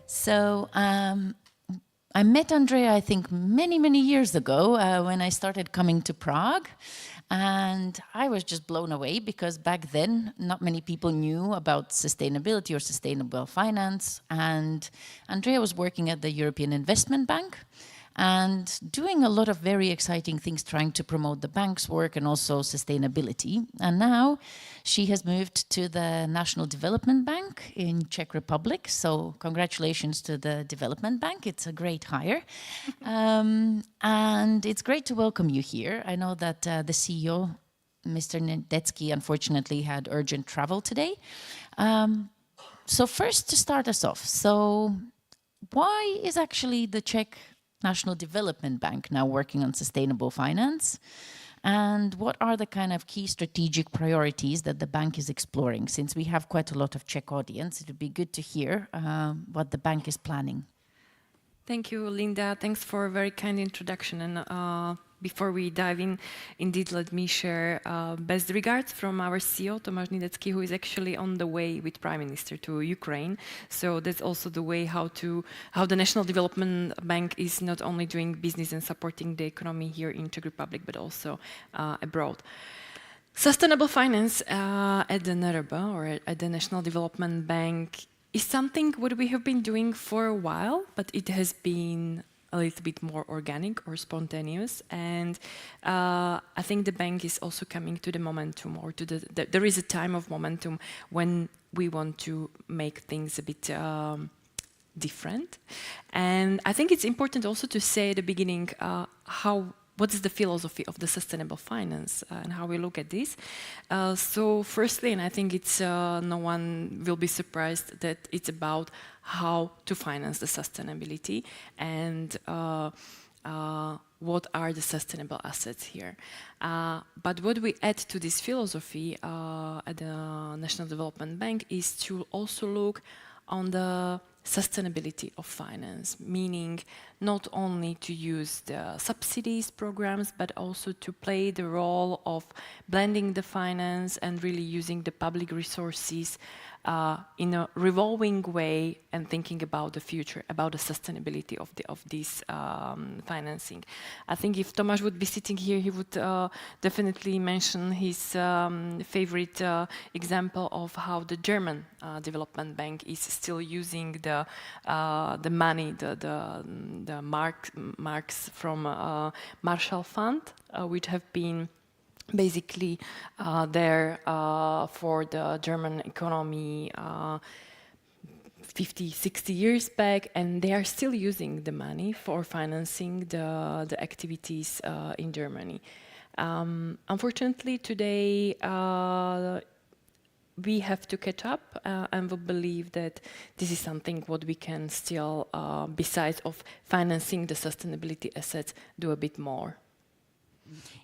So I met Andrea, I think, many, many years ago when I started coming to Prague. And I was just blown away because back then, not many people knew about sustainability or sustainable finance. And Andrea was working at the European Investment Bank and doing a lot of very exciting things, trying to promote the bank's work and also sustainability. And now she has moved to the National Development Bank in Czech Republic. So congratulations to the Development Bank. It's a great hire. And it's great to welcome you here. I know that the CEO, Mr. Nedecký, unfortunately had urgent travel today. So first, to start us off, so why is actually the Czech National Development Bank now working on sustainable finance? And what are the kind of key strategic priorities that the bank is exploring? Since we have quite a lot of Czech audience, it would be good to hear what the bank is planning. Thank you, Linda. Thanks for a very kind introduction. And before we dive in, indeed, let me share best regards from our CEO, Tomáš Nedecký, who is actually on the way with Prime Minister to Ukraine. So that's also the way how the National Development Bank is not only doing business and supporting the economy here in Czech Republic, but also abroad. Sustainable finance at the NRB, or at the National Development Bank, is something what we have been doing for a while, but it has been a little bit more organic or spontaneous, and I think the bank is also coming to the momentum, or to there is a time of momentum when we want to make things a bit different. And I think it's important also to say at the beginning what is the philosophy of the sustainable finance and how we look at this. So firstly, and I think it's no one will be surprised that it's about how to finance the sustainability and what are the sustainable assets here. But what we add to this philosophy at the National Development Bank is to also look on the sustainability of finance, meaning not only to use the subsidies programs, but also to play the role of blending the finance and really using the public resources in a revolving way and thinking about the future, about the sustainability of this financing. I think if Tomáš would be sitting here, he would definitely mention his favorite example of how the German Development Bank is still using the money, the marks from Marshall Fund, which have been basically there for the German economy 50, 60 years back, and they are still using the money for financing the activities in Germany. Unfortunately, today we have to catch up, and we believe that this is something what we can still, besides of financing the sustainability assets, do a bit more.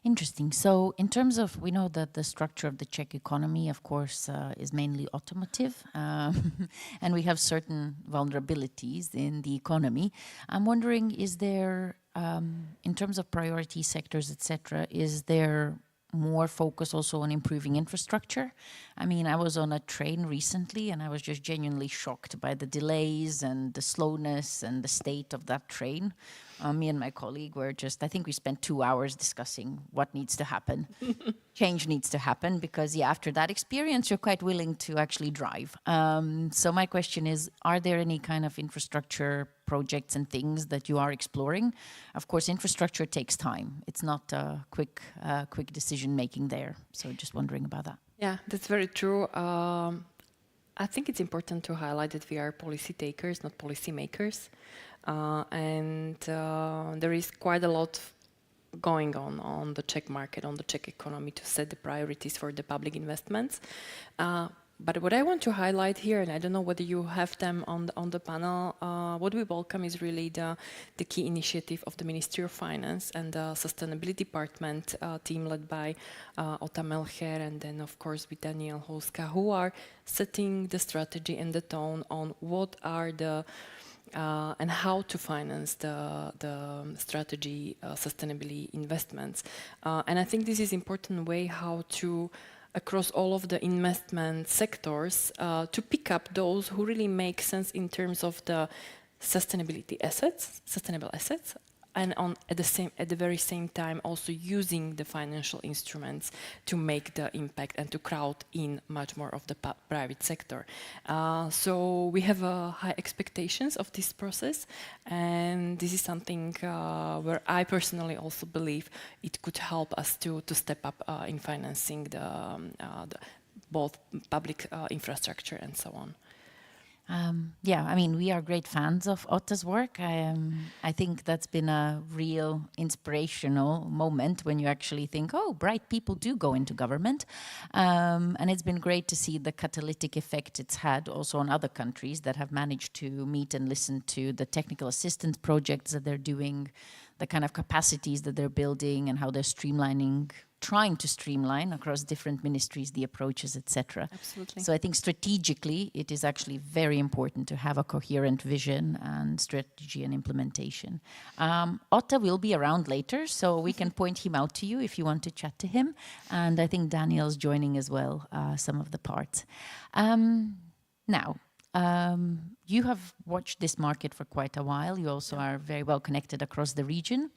Interesting. So in terms of, we know that the structure of the Czech economy, of course, is mainly automotive, and we have certain vulnerabilities in the economy. I'm wondering, is there, in terms of priority sectors, etc., is there more focus also on improving infrastructure? I mean, I was on a train recently and I was just genuinely shocked by the delays and the slowness and the state of that train. Me and my colleague were just, I think we spent 2 hours discussing what needs to happen. Change needs to happen because, yeah, after that experience, you're quite willing to actually drive. So my question is, are there any kind of infrastructure projects and things that you are exploring? Of course, infrastructure takes time. It's not a quick decision making there. So just wondering about that. Yeah, that's very true. I think it's important to highlight that we are policy takers, not policy makers. And there is quite a lot going on the Czech market, on the Czech economy, to set the priorities for the public investments. But what I want to highlight here, and I don't know whether you have them on the panel, what we welcome is really the key initiative of the Ministry of Finance and the Sustainability Department team led by Ota Melcher, and then of course with Daniel Houska, who are setting the strategy and the tone on what are the and how to finance the strategy sustainability investments. And I think this is an important way how to, across all of the investment sectors, to pick up those who really make sense in terms of the sustainability assets, sustainable assets, and at the very same time also using the financial instruments to make the impact and to crowd in much more of the private sector. So we have high expectations of this process, and this is something where I personally also believe it could help us to step up in financing the both public infrastructure and so on. Yeah, I mean, we are great fans of Otta's work. I think that's been a real inspirational moment when you actually think, oh, bright people do go into government. And it's been great to see the catalytic effect it's had also on other countries that have managed to meet and listen to the technical assistance projects that they're doing, the kind of capacities that they're building and how they're trying to streamline across different ministries, the approaches, etc. Absolutely. So I think strategically, it is actually very important to have a coherent vision and strategy and implementation. Otta will be around later, so we can point him out to you if you want to chat to him. And I think Daniel's joining as well, some of the parts. Now, you have watched this market for quite a while. You also are very well connected across the region.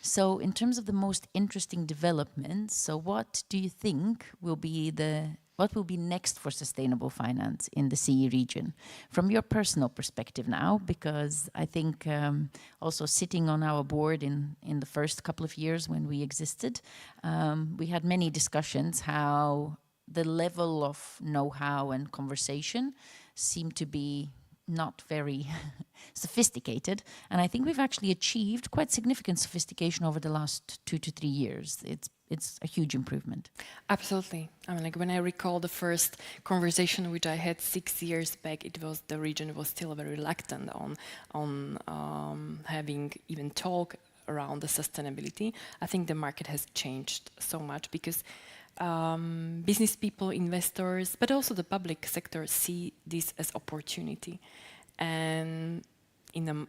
So in terms of the most interesting developments, so what do you think will be the what will be next for sustainable finance in the CE region? From your personal perspective now, because I think also sitting on our board in the first couple of years when we existed, we had many discussions how the level of know-how and conversation seemed to be not very sophisticated. And I think we've actually achieved quite significant sophistication over the last 2 to 3 years. It's a huge improvement. Absolutely. I mean, like when I recall the first conversation which I had 6 years back, the region was still very reluctant on having even talk around the sustainability. I think the market has changed so much because business people, investors, but also the public sector see this as opportunity. And in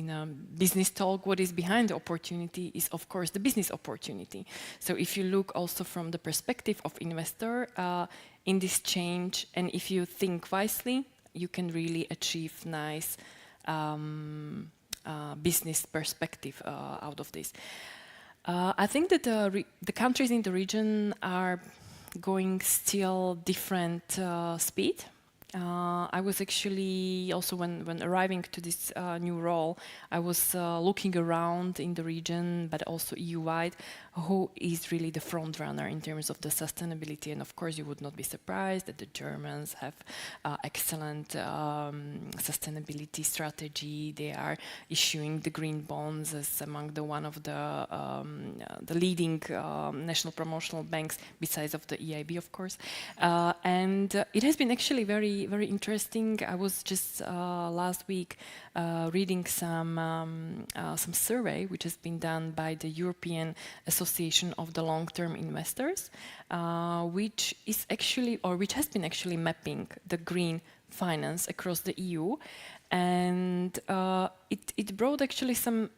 a business talk, what is behind the opportunity is, of course, the business opportunity. So if you look also from the perspective of investor in this change, and if you think wisely, you can really achieve nice business perspective out of this. I think that the countries in the region are going still different speed. I was actually also when arriving to this new role, I was looking around in the region, but also EU-wide, who is really the front runner in terms of the sustainability. And of course, you would not be surprised that the Germans have excellent sustainability strategy. They are issuing the green bonds as among the one of the leading national promotional banks, besides of the EIB, of course. And it has been actually very interesting. I was just last week reading some survey which has been done by the European Association of the Long-Term Investors, which has been actually mapping the green finance across the EU, and it brought actually some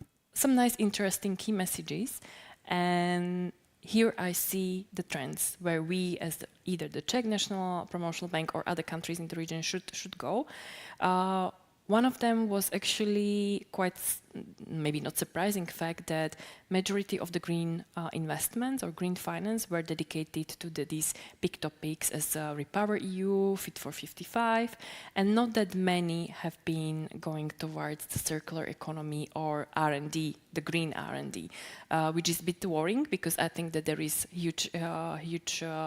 nice, interesting key messages. And here I see the trends where we, as either the Czech National Promotional Bank or other countries in the region, should go. One of them was actually quite, maybe not surprising fact that majority of the green investments or green finance were dedicated to these big topics as Repower EU, Fit for 55, and not that many have been going towards the circular economy or R&D, the green R&D, which is a bit worrying because I think that there is huge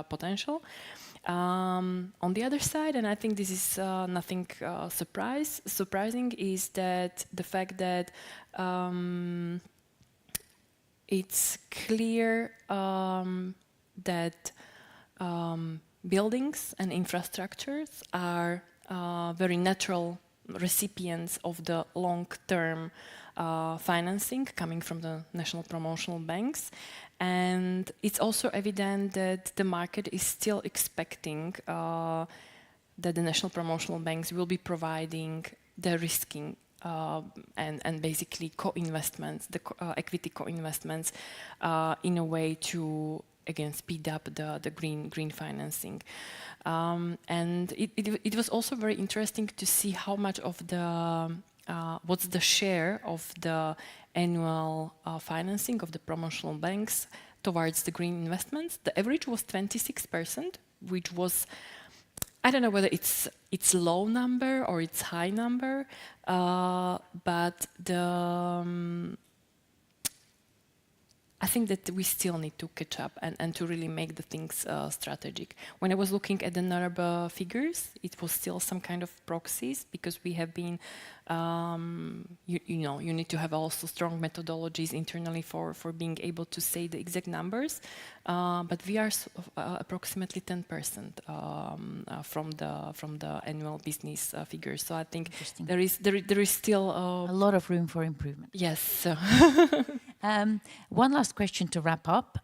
potential. On the other side, and I think this is nothing surprising, is that the fact that it's clear that buildings and infrastructures are very natural recipients of the long-term financing coming from the national promotional banks. And it's also evident that the market is still expecting that the national promotional banks will be providing the risking and basically co-investments, the equity co-investments in a way to, again, speed up the green financing. And it was also very interesting to see how much of the what's the share of the annual financing of the promotional banks towards the green investments. The average was 26%, which was, I don't know whether it's low number or it's high number, but I think that we still need to catch up and to really make the things strategic. When I was looking at the NARB figures, it was still some kind of proxies because we have been, you need to have also strong methodologies internally for being able to say the exact numbers. But we are approximately 10% from the annual business figures. So I think there is still a lot of room for improvement. Yes. One last question to wrap up.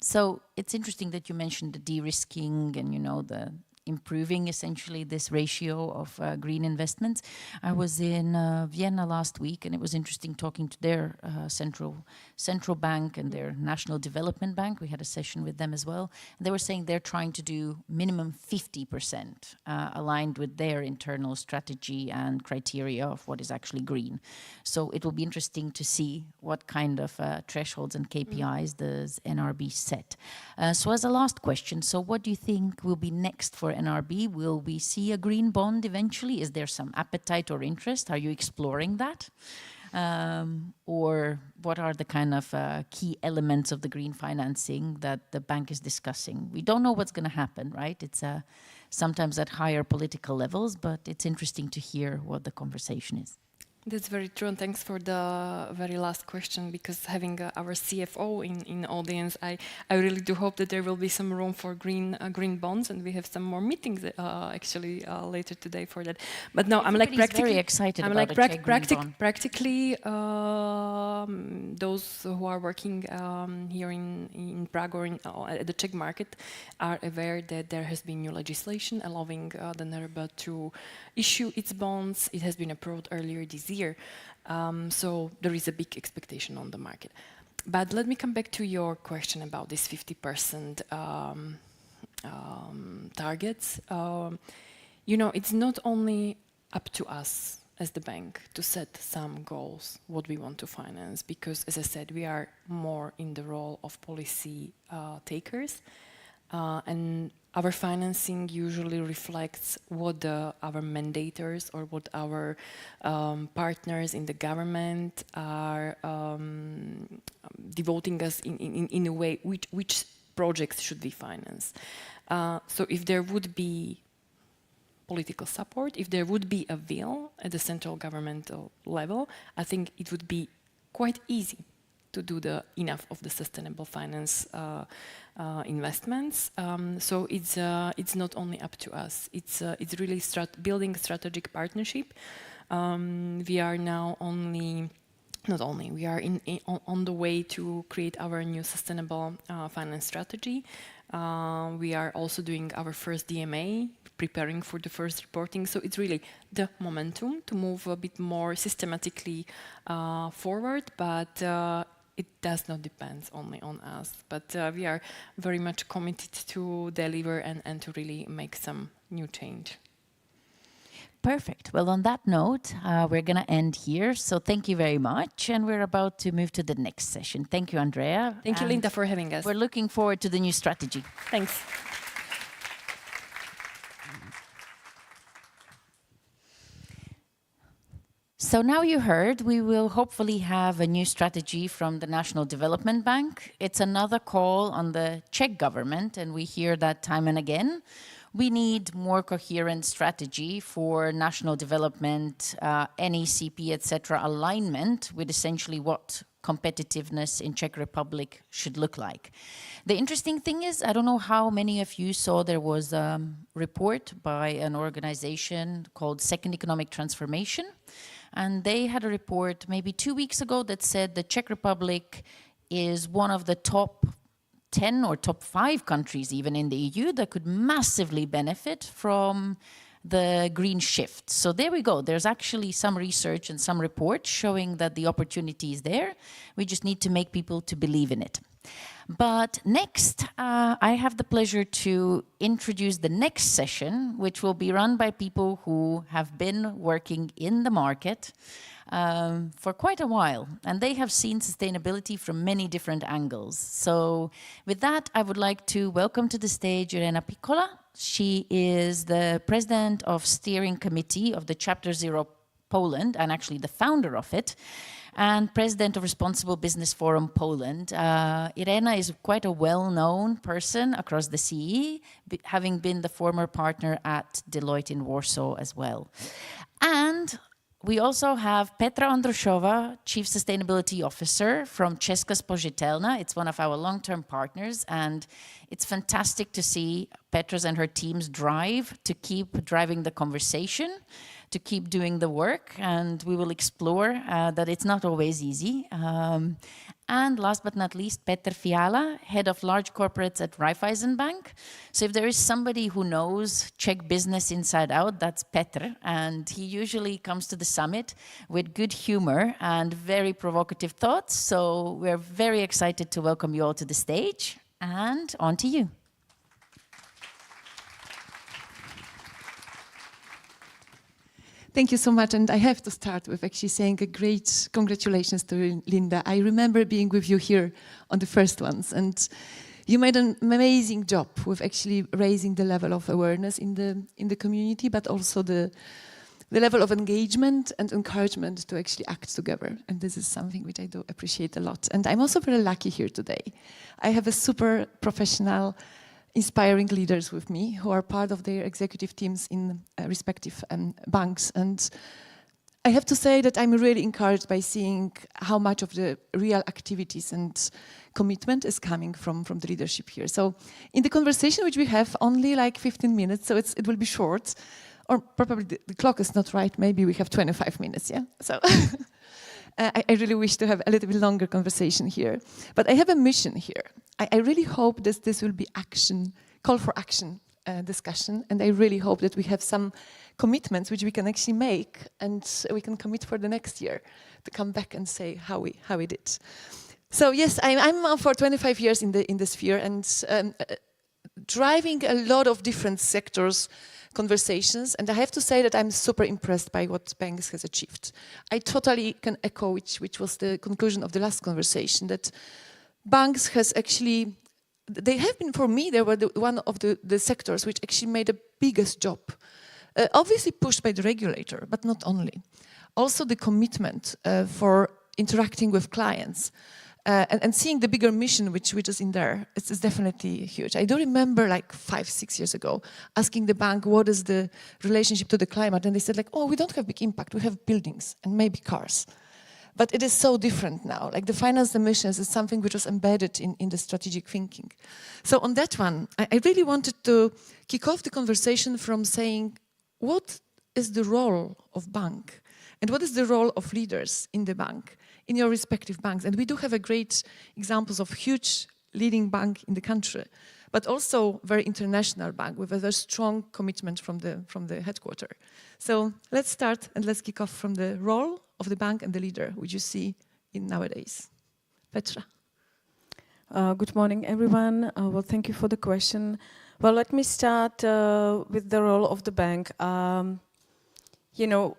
So it's interesting that you mentioned the de-risking and the improving essentially this ratio of green investments. I was in Vienna last week, and it was interesting talking to their central bank and their national development bank. We had a session with them as well. And they were saying they're trying to do minimum 50% aligned with their internal strategy and criteria of what is actually green. So it will be interesting to see what kind of thresholds and KPIs does NRB set. So as a last question, so what do you think will be next for NRB? Will we see a green bond eventually? Is there some appetite or interest? Are you exploring that? Or what are the kind of key elements of the green financing that the bank is discussing? We don't know what's going to happen, right? It's sometimes at higher political levels, but it's interesting to hear what the conversation is. That's very true, and thanks for the very last question, because having our CFO in audience, I really do hope that there will be some room for green bonds, and we have some more meetings actually later today for that. But no, I'm like practically very excited. I'm about like practically those who are working here in Prague or at the Czech market are aware that there has been new legislation allowing the NRB to issue its bonds. It has been approved earlier this year. So there is a big expectation on the market. But let me come back to your question about this 50% targets. You know, it's not only up to us as the bank to set some goals, what we want to finance, because as I said, we are more in the role of policy takers. And our financing usually reflects what our mandators or what our partners in the government are devoting us in a way, which projects should we finance. So if there would be political support, if there would be a will at the central governmental level, I think it would be quite easy to do enough of the sustainable finance investments. So it's not only up to us. It's really building strategic partnership. We are now we are on the way to create our new sustainable finance strategy. We are also doing our first DMA, preparing for the first reporting. So it's really the momentum to move a bit more systematically forward, but it does not depend only on us. But we are very much committed to deliver and to really make some new change. Perfect. Well, on that note, we're going to end here. So thank you very much. And we're about to move to the next session. Thank you, Andrea. Thank you, Linda, for having us. We're looking forward to the new strategy. Thanks. So now you heard, we will hopefully have a new strategy from the National Development Bank. It's another call on the Czech government, and we hear that time and again. We need more coherent strategy for national development, NECP, etc., alignment with essentially what competitiveness in Czech Republic should look like. The interesting thing is, I don't know how many of you saw there was a report by an organization called Second Economic Transformation. And they had a report maybe 2 weeks ago that said the Czech Republic is one of the top 10 or top 5 countries even in the EU that could massively benefit from the green shift. So there we go. There's actually some research and some reports showing that the opportunity is there. We just need to make people to believe in it. But next, I have the pleasure to introduce the next session, which will be run by people who have been working in the market for quite a while, and they have seen sustainability from many different angles. So with that, I would like to welcome to the stage Elina Piccola. She is the president of steering committee of the Chapter Zero Poland, and actually the founder of it, and president of Responsible Business Forum Poland. Irena is quite a well-known person across the CE, having been the former partner at Deloitte in Warsaw as well. And we also have Petra Ondrushova, Chief Sustainability Officer from Česká spořitelna. It's one of our long-term partners, and it's fantastic to see Petra's and her team's drive to keep driving the conversation, to keep doing the work, and we will explore that it's not always easy. And last but not least, Petr Fiala, Head of Large Corporates at Raiffeisen Bank. So if there is somebody who knows Czech business inside out, that's Petr. And he usually comes to the summit with good humor and very provocative thoughts. So we're very excited to welcome you all to the stage. And on to you. Thank you so much, and I have to start with actually saying a great congratulations to Linda. I remember being with you here on the first ones, and you made an amazing job with actually raising the level of awareness in the community, but also the level of engagement and encouragement to actually act together. And this is something which I do appreciate a lot. And I'm also very lucky here today. I have a super professional, inspiring leaders with me who are part of their executive teams in respective banks. And I have to say that I'm really encouraged by seeing how much of the real activities and commitment is coming from the leadership here. So in the conversation, which we have only like 15 minutes, so it will be short, or probably the clock is not right, maybe we have 25 minutes, yeah? So I really wish to have a little bit longer conversation here. But I have a mission here. I really hope that this will be call for action discussion, and I really hope that we have some commitments which we can actually make, and we can commit for the next year to come back and say how we did. So yes, I'm for 25 years in the sphere, and driving a lot of different sectors conversations, and I have to say that I'm super impressed by what banks has achieved. I totally can echo which was the conclusion of the last conversation, that banks has actually, they have been, for me, they were one of the sectors which actually made the biggest job. Obviously pushed by the regulator, but not only. Also the commitment for interacting with clients. And seeing the bigger mission which is in there, it's definitely huge. I do remember like 5-6 years ago asking the bank what is the relationship to the climate, and they said like, oh, we don't have big impact, we have buildings and maybe cars. But it is so different now. Like the finance emissions is something which was embedded in the strategic thinking. So on that one, I really wanted to kick off the conversation from saying, what is the role of bank? And what is the role of leaders in the bank, in your respective banks? And we do have a great examples of huge leading bank in the country, but also very international bank with a very strong commitment from the headquarter. So let's start and let's kick off from the role of the bank and the leader, which you see in nowadays. Petra. Good morning, everyone. Well, thank you for the question. Well, let me start with the role of the bank. You know,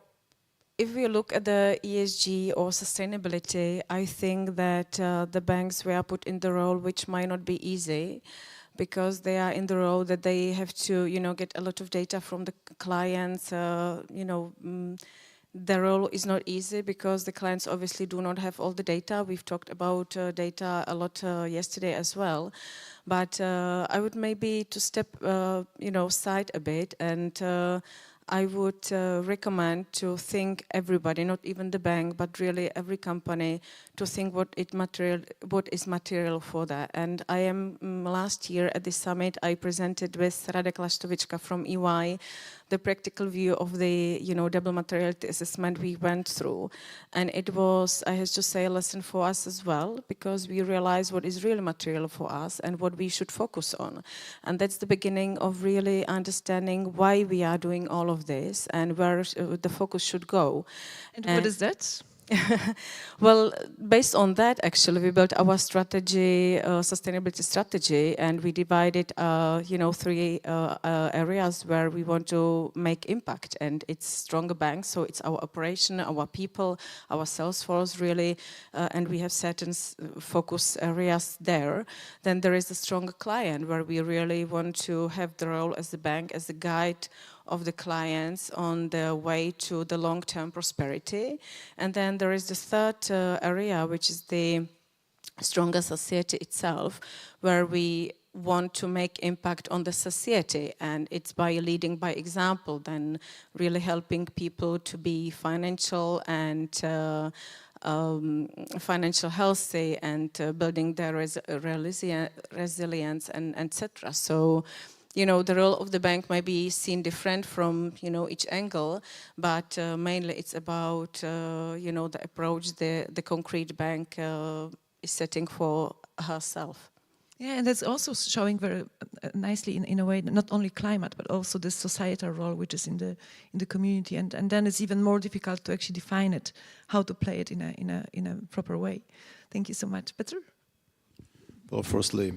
if we look at the ESG or sustainability, I think that the banks were put in the role which might not be easy, because they are in the role that they have to, you know, get a lot of data from the clients. The role is not easy because the clients obviously do not have all the data. We've talked about data a lot yesterday as well. But I would maybe to step, side a bit, and I would recommend to think everybody, not even the bank, but really every company, to think what is material for that. And I am last year at this summit, I presented with Radek Laštovička from EY the practical view of the double materiality assessment we went through, and it was, I have to say, a lesson for us as well, because we realized what is really material for us and what we should focus on. And that's the beginning of really understanding why we are doing all of this and where the focus should go. And what is that? Well, based on that, actually, we built our strategy, sustainability strategy, and we divided, 3 areas where we want to make impact. And it's stronger banks, so it's our operation, our people, our sales force, really, and we have certain focus areas there. Then there is the stronger client, where we really want to have the role as the bank, as a guide of the clients on the way to the long-term prosperity. And then there is the third area, which is the stronger society itself, where we want to make impact on the society, and it's by leading by example, then really helping people to be financial and financial healthy, and building their resilience, and etc. So, the role of the bank might be seen different from, each angle, but mainly it's about, the approach the concrete bank is setting for herself. Yeah, and that's also showing very nicely in a way not only climate but also the societal role which is in the community, and then it's even more difficult to actually define it, how to play it in a proper way. Thank you so much, Petr. Well, firstly,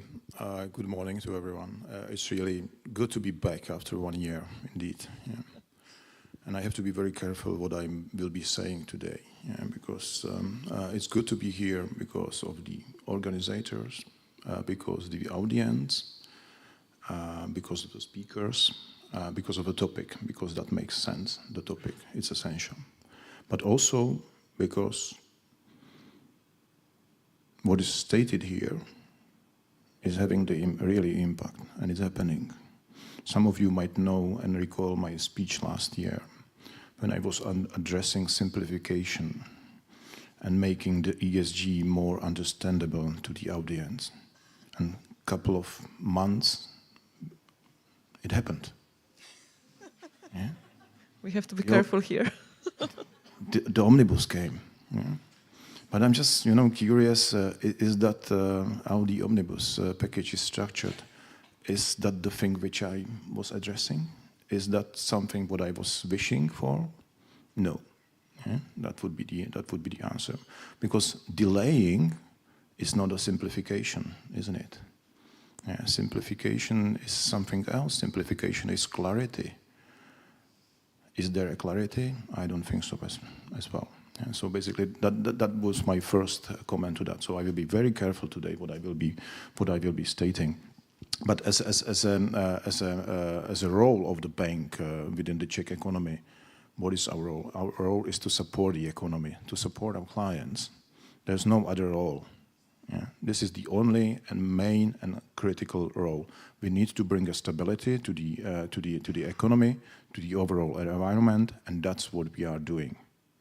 good morning to everyone. It's really good to be back after 1 year, indeed. Yeah. And I have to be very careful what I will be saying today, because it's good to be here because of the organizers, because of the audience, because of the speakers, because of the topic, because that makes sense, the topic, it's essential. But also because what is stated here is having the really impact, and it's happening. Some of you might know and recall my speech last year when I was addressing simplification and making the ESG more understandable to the audience. And a couple of months, it happened. Yeah? We have to be careful here. the omnibus came. Yeah? But I'm just, curious, is that how the omnibus package is structured? Is that the thing which I was addressing? Is that something what I was wishing for? No. Yeah? That would be the answer. Because delaying is not a simplification, isn't it? Yeah, simplification is something else. Simplification is clarity. Is there a clarity? I don't think so as well. And so basically, that was my first comment to that. So I will be very careful today what I will be stating. But as a role of the bank within the Czech economy, what is our role? Our role is to support the economy, to support our clients. There's no other role. Yeah. This is the only and main and critical role. We need to bring a stability to the economy, to the overall environment, and that's what we are doing.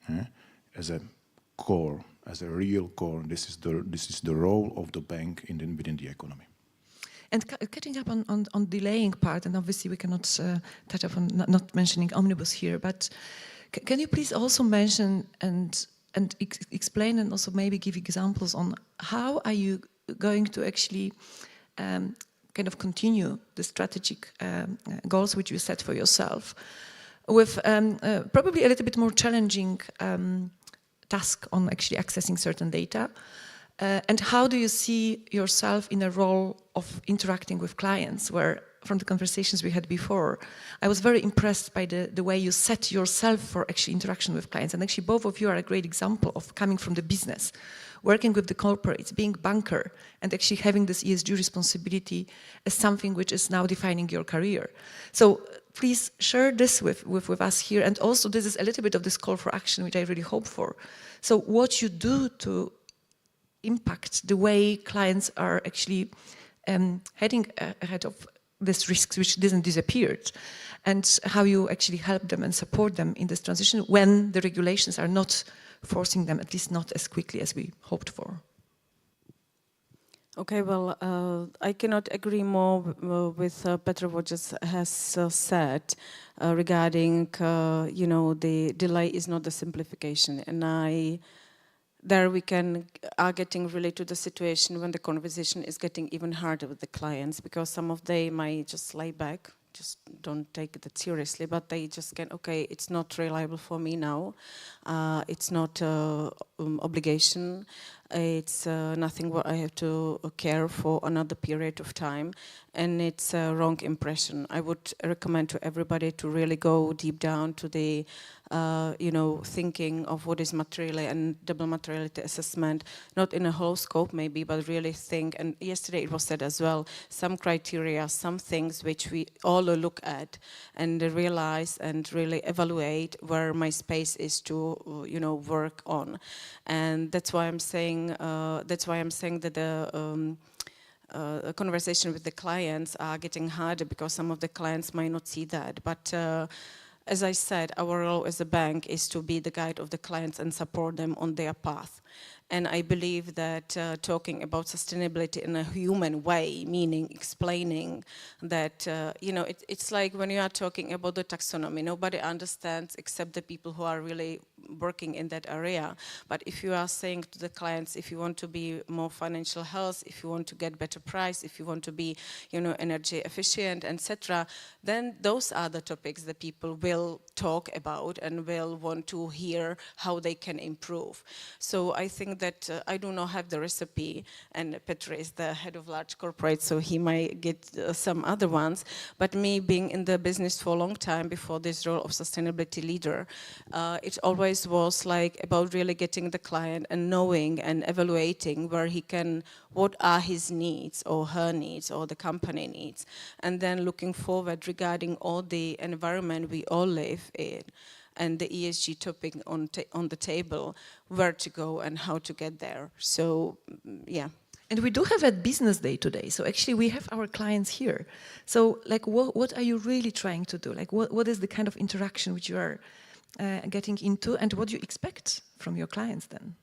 Yeah. As a core, as a real core, this is the role of the bank within the economy. And catching up on delaying part, and obviously we cannot touch upon not mentioning omnibus here, but can you please also mention and explain and also maybe give examples on how are you going to actually kind of continue the strategic goals which you set for yourself with probably a little bit more challenging task on actually accessing certain data. And how do you see yourself in a role of interacting with clients, where from the conversations we had before, I was very impressed by the way you set yourself for actually interaction with clients. And actually both of you are a great example of coming from the business, working with the corporates, being banker, and actually having this ESG responsibility as something which is now defining your career. So please share this with us here. And also this is a little bit of this call for action, which I really hope for. So what you do to impact the way clients are actually heading ahead of these risks which didn't disappear, and how you actually help them and support them in this transition when the regulations are not forcing them, at least not as quickly as we hoped for. Okay, well, I cannot agree more with Petr what just has said regarding, the delay is not the simplification, and there we are getting really to the situation when the conversation is getting even harder with the clients, because some of them might just lay back, just don't take that seriously, but they just can, okay, it's not reliable for me now, it's not obligation, it's nothing what I have to care for another period of time, and it's a wrong impression. I would recommend to everybody to really go deep down to the thinking of what is materiality and double materiality assessment, not in a whole scope maybe, but really think, and yesterday it was said as well, some criteria, some things which we all look at and realize and really evaluate where my space is to, work on. And that's why I'm saying that the conversation with the clients are getting harder, because some of the clients might not see that. But as I said, our role as a bank is to be the guide of the clients and support them on their path. And I believe that talking about sustainability in a human way, meaning explaining that, it's like when you are talking about the taxonomy, nobody understands except the people who are really working in that area. But if you are saying to the clients, if you want to be more financial health, if you want to get better price, if you want to be, you know, energy efficient, etc., then those are the topics that people will talk about and will want to hear how they can improve. So I think that I do not have the recipe, and Petr is the head of large corporates, so he might get some other ones. But me being in the business for a long time before this role of sustainability leader, it always was like about really getting the client and knowing and evaluating where he can, what are his needs or her needs or the company needs, and then looking forward regarding all the environment we all live in and the ESG topic on the table, where to go and how to get there. So, yeah. And we do have a business day today, so actually we have our clients here. So, like, what are you really trying to do? Like, what is the kind of interaction which you are getting into, and what do you expect from your clients then?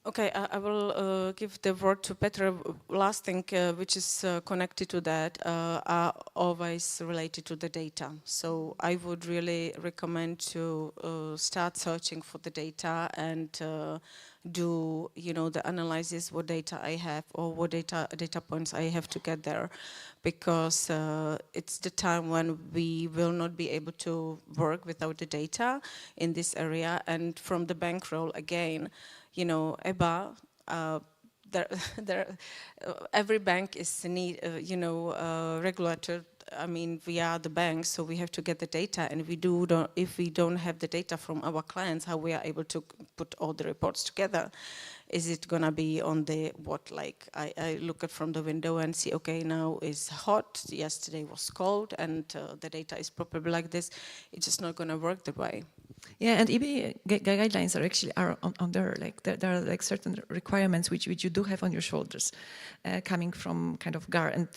Okay, I will give the word to Petr. Last thing which is connected to that are always related to the data. So I would really recommend to start searching for the data and do, you know, the analysis, what data I have or what data points I have to get there, because it's the time when we will not be able to work without the data in this area. And from the bank role again, you know, EBA, every bank is regulated. I mean, we are the bank, so we have to get the data, and if we don't have the data from our clients, how we are able to put all the reports together? Is it gonna be on the I look at from the window and see, okay, now is hot, yesterday was cold, and the data is probably like this. It's just not gonna work the way. Yeah, and EBA guidelines are actually on there. Like there are like certain requirements which you do have on your shoulders, coming from kind of GAR and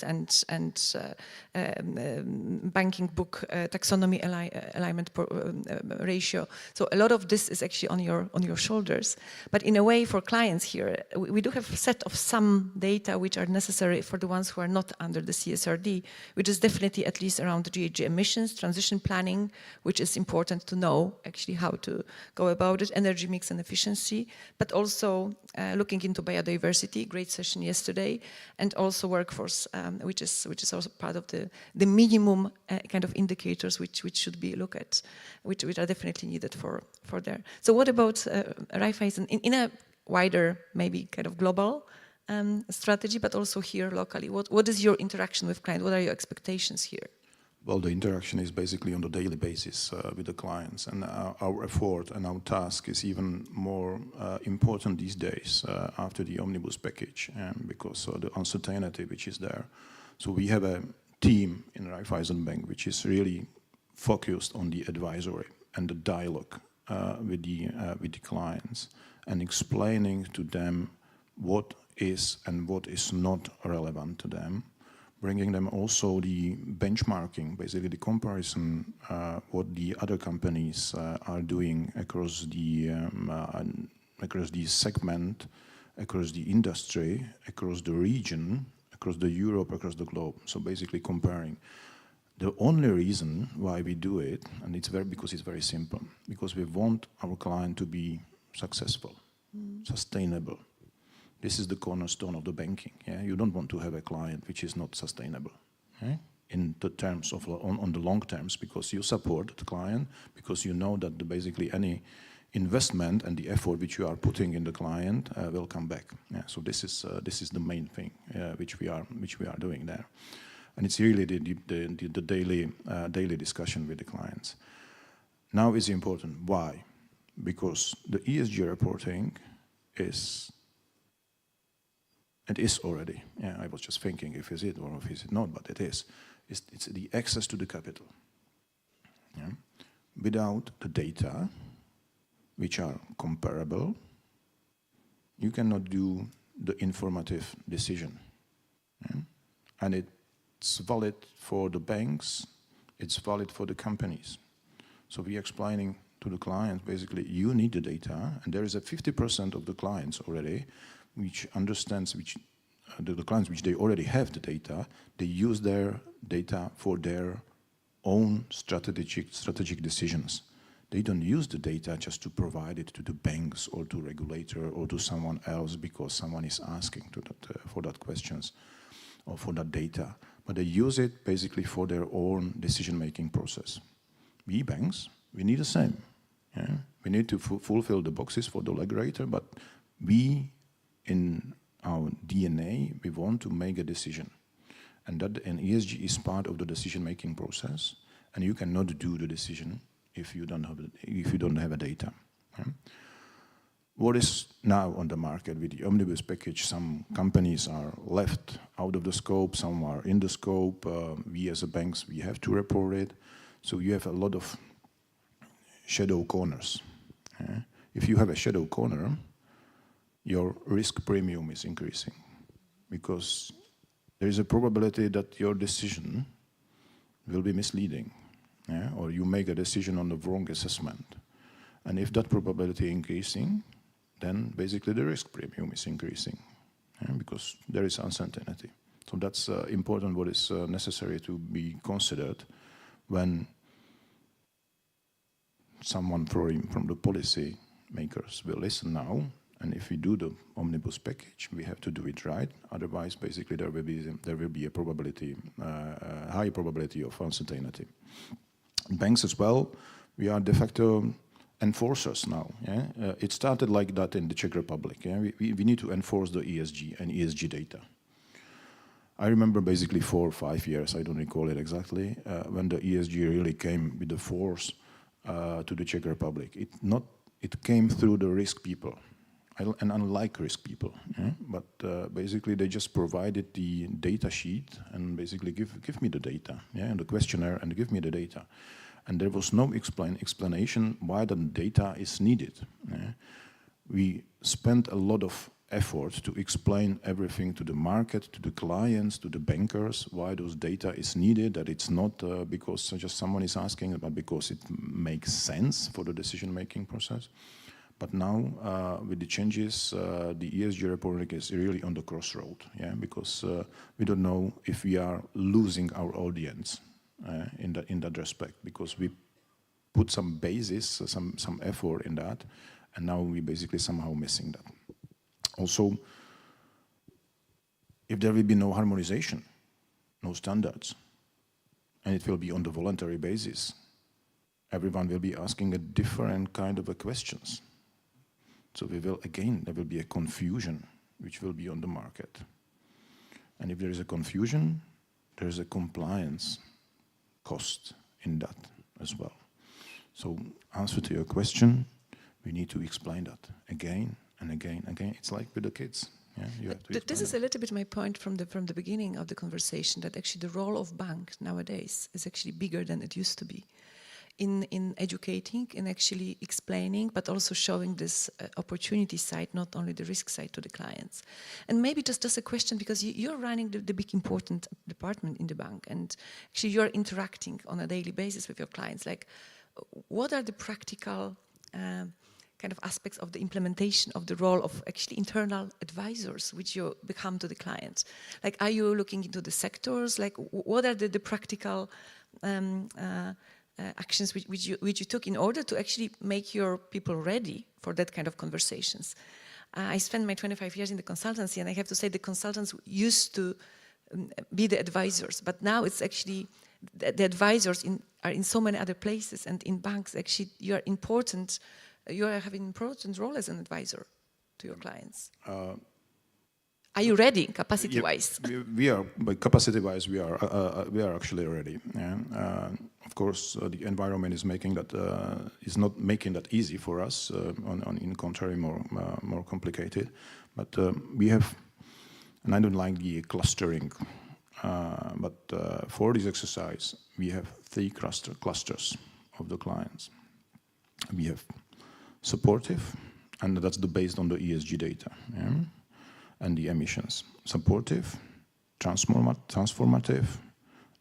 banking book taxonomy alignment ratio. So a lot of this is actually on your shoulders. But in a way, for clients here, we do have a set of some data which are necessary for the ones who are not under the CSRD, which is definitely at least around the GHG emissions, transition planning, which is important to know actually how to go about it, energy mix and efficiency, but also looking into biodiversity, great session yesterday, and also workforce, which is also part of the minimum kind of indicators which should be looked at, which are definitely needed for there. So what about Raiffeisen in a wider, maybe kind of global strategy, but also here locally? What is your interaction with clients? What are your expectations here? Well, the interaction is basically on a daily basis with the clients, and our effort and our task is even more important these days after the omnibus package, because of the uncertainty which is there. So we have a team in Raiffeisen Bank which is really focused on the advisory and the dialogue with the clients and explaining to them what is and what is not relevant to them, bringing them also the benchmarking, basically the comparison, what the other companies are doing across the segment, across the industry, across the region, across the Europe, across the globe. So basically comparing. The only reason why we do it, and because it's very simple, because we want our client to be successful, sustainable. This is the cornerstone of the banking. Yeah? You don't want to have a client which is not sustainable, okay? In the terms of on the long terms, because you support the client, because you know that basically any investment and the effort which you are putting in the client will come back. Yeah? So this is the main thing which we are doing there, and it's really the daily discussion with the clients. Now is important. Why? Because the ESG reporting is. It is already. Yeah, I was just thinking if is it or if is it not, but it is. It's the access to the capital. Yeah? Without the data, which are comparable, you cannot do the informative decision. Yeah? And it's valid for the banks, it's valid for the companies. So we're explaining to the clients, basically, you need the data, and there is a 50% of the clients already which understands the clients which they already have the data, they use their data for their own strategic decisions. they don't use the data just to provide it to the banks or to regulator or to someone else because someone is asking for that questions or for that data, but they use it basically for their own decision-making process. We banks, we need the same. Yeah? We need to fulfill the boxes for the regulator, but we, in our DNA, we want to make a decision. And ESG is part of the decision-making process, and you cannot do the decision if you don't have a data. Yeah? What is now on the market with the omnibus package? Some companies are left out of the scope, some are in the scope. We as a banks, we have to report it. So you have a lot of shadow corners. Yeah? If you have a shadow corner, your risk premium is increasing because there is a probability that your decision will be misleading, yeah? Or you make a decision on the wrong assessment. And if that probability is increasing, then basically the risk premium is increasing, yeah? Because there is uncertainty. So that's important, what is necessary to be considered when someone from the policy makers will listen now. And if we do the omnibus package, we have to do it right. Otherwise, basically, there will be a probability, high probability of uncertainty. Banks as well, we are de facto enforcers now. Yeah? It started like that in the Czech Republic. Yeah? We need to enforce the ESG and ESG data. I remember basically 4 or 5 years, I don't recall it exactly, when the ESG really came with the force to the Czech Republic. It came through the risk people. And unlike risk people, yeah? But basically they just provided the data sheet and basically give me the data, yeah, and the questionnaire and give me the data. And there was no explanation why the data is needed. Yeah? We spent a lot of effort to explain everything to the market, to the clients, to the bankers, why those data is needed, that it's not because just someone is asking, but because it makes sense for the decision-making process. But now, with the changes, the ESG reporting is really on the crossroad, yeah, because we don't know if we are losing our audience in that respect, because we put some basis, some effort in that, and now we basically somehow missing that. Also, if there will be no harmonization, no standards, and it will be on the voluntary basis, everyone will be asking a different kind of questions. So there will be a confusion which will be on the market. And if there is a confusion, there is a compliance cost in that as well. So answer to your question, we need to explain that again and again and again. It's like with the kids. Yeah, this is a little bit my point from the beginning of the conversation, that actually the role of bank nowadays is actually bigger than it used to be. In educating, in actually explaining, but also showing this opportunity side, not only the risk side to the clients. And maybe just a question, because you're running the big important department in the bank, and actually you're interacting on a daily basis with your clients. Like, what are the practical kind of aspects of the implementation of the role of actually internal advisors, which you become to the clients? Like, are you looking into the sectors? Like, what are the practical actions which you took in order to actually make your people ready for that kind of conversations? I spent my 25 years in the consultancy, and I have to say the consultants used to be the advisors, but now it's actually the advisors are in so many other places, and in banks actually you are important. You have an important role as an advisor to your clients. Are you ready, capacity-wise? Yeah, we are, but capacity-wise, we are actually ready. Yeah? Of course, the environment is making that is not making that easy for us. In contrary, more complicated. But we have, and I don't like the clustering. But for this exercise, we have 3 clusters of the clients. We have supportive, and that's based on the ESG data. Yeah? And the emissions. Supportive, transformative,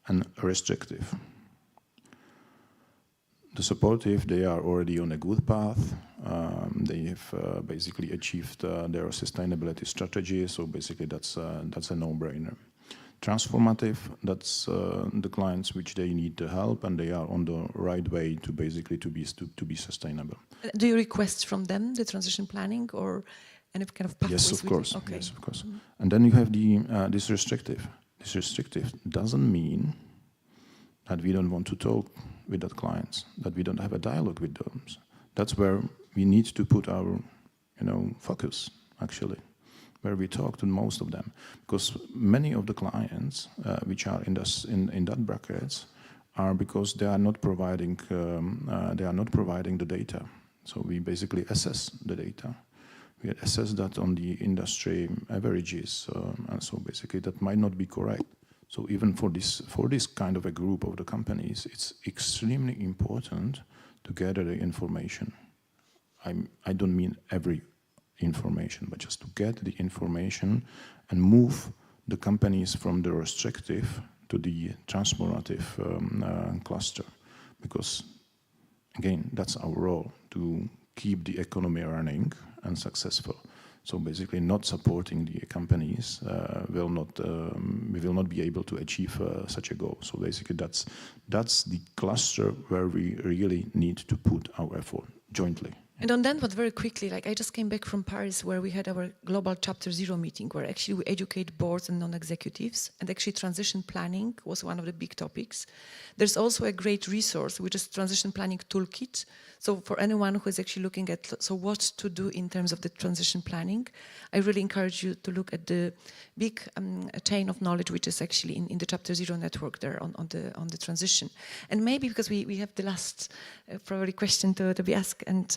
and restrictive. The supportive, they are already on a good path. They have basically achieved their sustainability strategy, so basically that's a no-brainer. transformative. That's the clients which they need the help, and they are on the right way to basically to be sustainable. Do you request from them the transition planning or any kind of pathways? Yes, of course. Okay. Yes, of course. And then you have the this restrictive. This restrictive doesn't mean that we don't want to talk with that clients, that we don't have a dialogue with them. That's where we need to put our, focus, actually, where we talk to most of them. Because many of the clients which are in that brackets are because they are not providing the data. So we basically assess the data. We assess that on the industry averages, and so basically that might not be correct. So even for this kind of a group of the companies, it's extremely important to gather the information. I don't mean every information, but just to get the information and move the companies from the restrictive to the transformative cluster. Because, again, that's our role, to keep the economy running and successful. So basically not supporting the companies we will not be able to achieve such a goal. So basically that's the cluster where we really need to put our effort jointly. And on that, but very quickly, I just came back from Paris where we had our global Chapter Zero meeting where actually we educate boards and non-executives, and actually transition planning was one of the big topics. There's also a great resource, which is Transition Planning Toolkit. So for anyone who is actually looking at what to do in terms of the transition planning, I really encourage you to look at the big chain of knowledge which is actually in the Chapter Zero network there on the transition. And maybe because we have the last probably question to be asked, and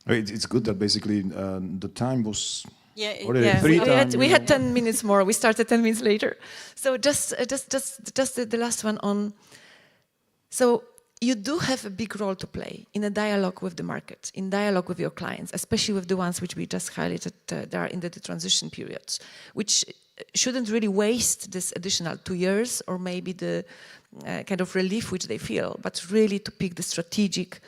it's good that basically the time was we had 10 minutes more. We started 10 minutes later. So just the last one on. So you do have a big role to play in a dialogue with the market, in dialogue with your clients, especially with the ones which we just highlighted that are in the transition periods, which shouldn't really waste this additional 2 years or maybe the kind of relief which they feel, but really to pick the strategic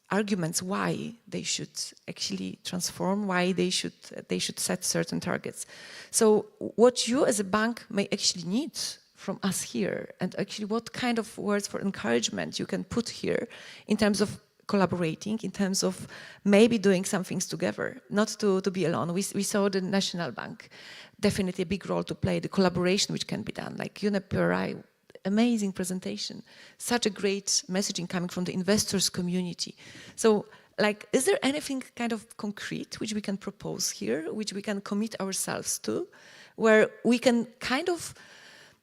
arguments why they should actually transform, why they should set certain targets. So what you as a bank may actually need from us here, and actually what kind of words for encouragement you can put here in terms of collaborating, in terms of maybe doing some things together, not to be alone. We saw the National Bank, definitely a big role to play, the collaboration which can be done, like UNEP, amazing presentation, such a great messaging coming from the investors community. So is there anything kind of concrete which we can propose here, which we can commit ourselves to, where we can kind of,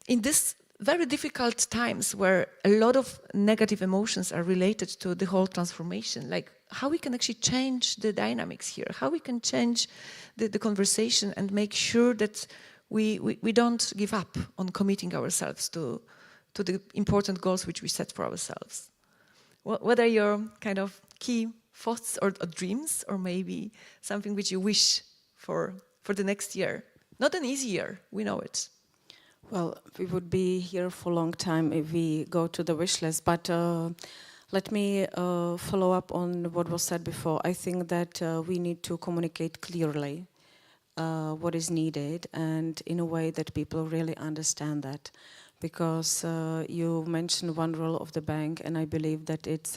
in this very difficult times where a lot of negative emotions are related to the whole transformation, how we can actually change the dynamics here, how we can change the conversation and make sure that we don't give up on committing ourselves to the important goals which we set for ourselves. What are your kind of key thoughts or dreams, or maybe something which you wish for the next year? Not an easy year, we know it. Well, we would be here for a long time if we go to the wish list, but let me follow up on what was said before. I think that we need to communicate clearly what is needed, and in a way that people really understand that. Because you mentioned one role of the bank, and I believe that it's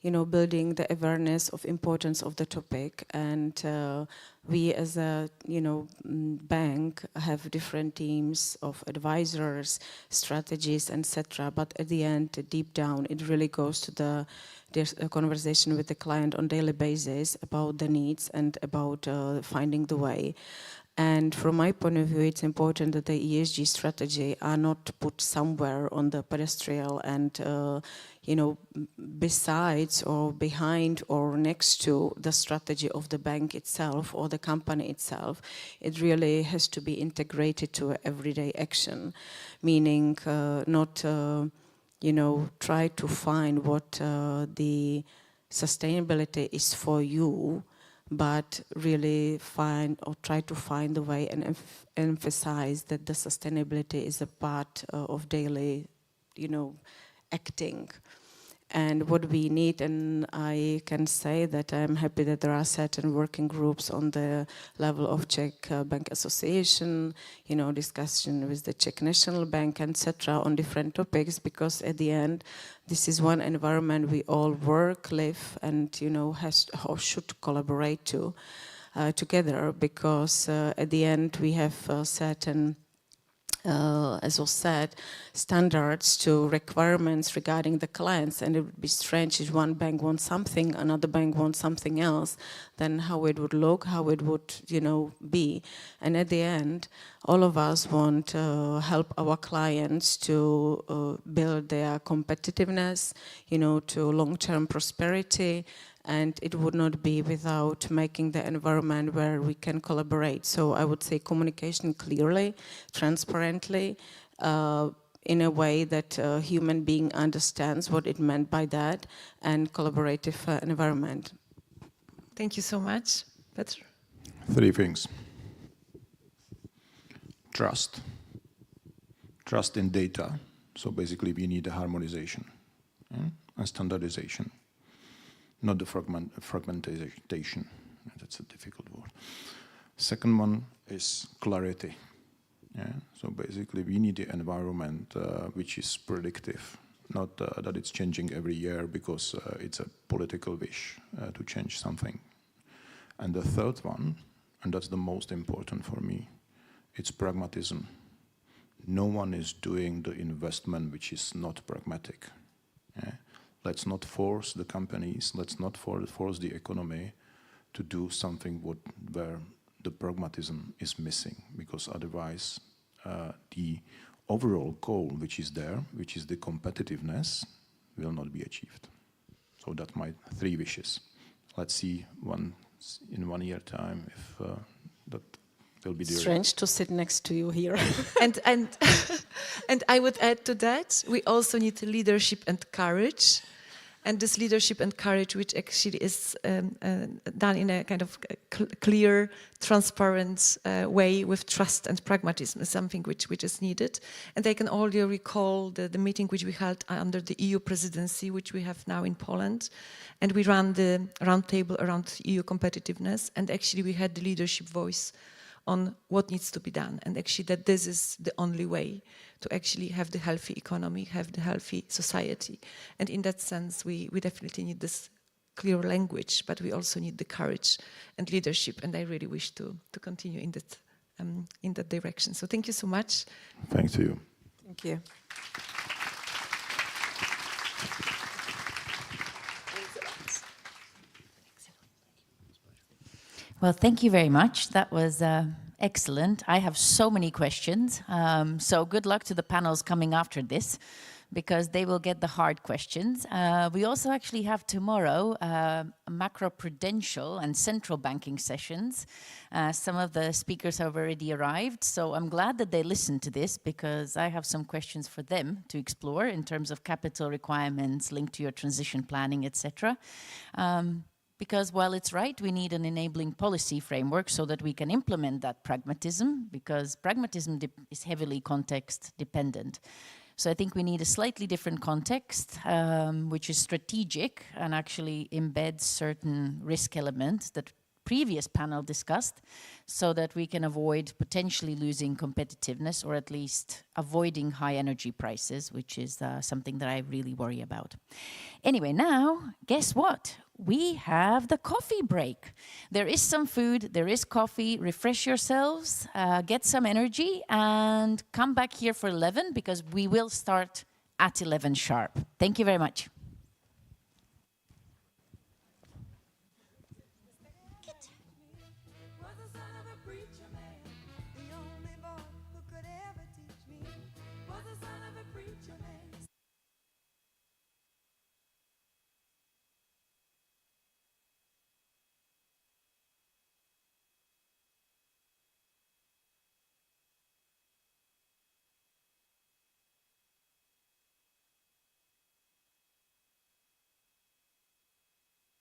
building the awareness of importance of the topic, and we as a bank have different teams of advisors, strategies, etc. But at the end, deep down, it really goes to the conversation with the client on daily basis about the needs and about finding the way. And from my point of view, it's important that the ESG strategy are not put somewhere on the pedestal and, besides or behind or next to the strategy of the bank itself or the company itself. It really has to be integrated to everyday action, meaning not, try to find what the sustainability is for you, but really try to find a way and emphasize that the sustainability is a part of daily, acting. and what we need. And I can say that I'm happy that there are certain working groups on the level of Czech Bank Association, you know, discussion with the Czech National Bank, etc., on different topics, because at the end, this is one environment we all work, live, and, you know, should collaborate together, because at the end we have certain as was said, standards to requirements regarding the clients, and it would be strange if one bank wants something, another bank wants something else, then how it would look, how it would, you know, be. And at the end, all of us want to help our clients to build their competitiveness, you know, to long-term prosperity, and it would not be without making the environment where we can collaborate. So I would say communication clearly, transparently, in a way that a human being understands what it meant by that, and collaborative environment. Thank you so much. Petr? 3 things. Trust. Trust in data. So basically we need a harmonization and standardization. Not the fragmentation. That's a difficult word. Second one is clarity. Yeah? So basically we need the environment which is predictive, not that it's changing every year because it's a political wish to change something. And the third one, and that's the most important for me, it's pragmatism. No one is doing the investment which is not pragmatic. Yeah? Let's not force the companies, let's not force the economy to do something where the pragmatism is missing, because otherwise the overall goal which is there, which is the competitiveness, will not be achieved. So that's my 3 wishes. Let's see in 1 year time if that will be there. Strange to sit next to you here. And I would add to that, we also need leadership and courage. And this leadership and courage, which actually is done in a kind of clear, transparent way with trust and pragmatism, is something which is needed. And I can already recall the meeting which we held under the EU presidency, which we have now in Poland. And we ran the roundtable around EU competitiveness. And actually we had the leadership voice on what needs to be done, and actually that this is the only way to actually have the healthy economy, have the healthy society. And in that sense, we definitely need this clear language, but we also need the courage and leadership, and I really wish to continue in that direction. So thank you so much. Thanks to you. Thank you. Well, thank you very much. That was excellent. I have so many questions. So good luck to the panels coming after this, because they will get the hard questions. We also actually have tomorrow macroprudential and central banking sessions. Some of the speakers have already arrived, so I'm glad that they listened to this, because I have some questions for them to explore in terms of capital requirements linked to your transition planning, etc. Because while it's right, we need an enabling policy framework so that we can implement that pragmatism, because pragmatism is heavily context dependent. So I think we need a slightly different context, which is strategic and actually embeds certain risk elements that previous panel discussed, so that we can avoid potentially losing competitiveness, or at least avoiding high energy prices, which is something that I really worry about. Anyway, now, guess what? We have the coffee break. There is some food, there is coffee. Refresh yourselves, get some energy, and come back here for 11, because we will start at 11 sharp. Thank you very much.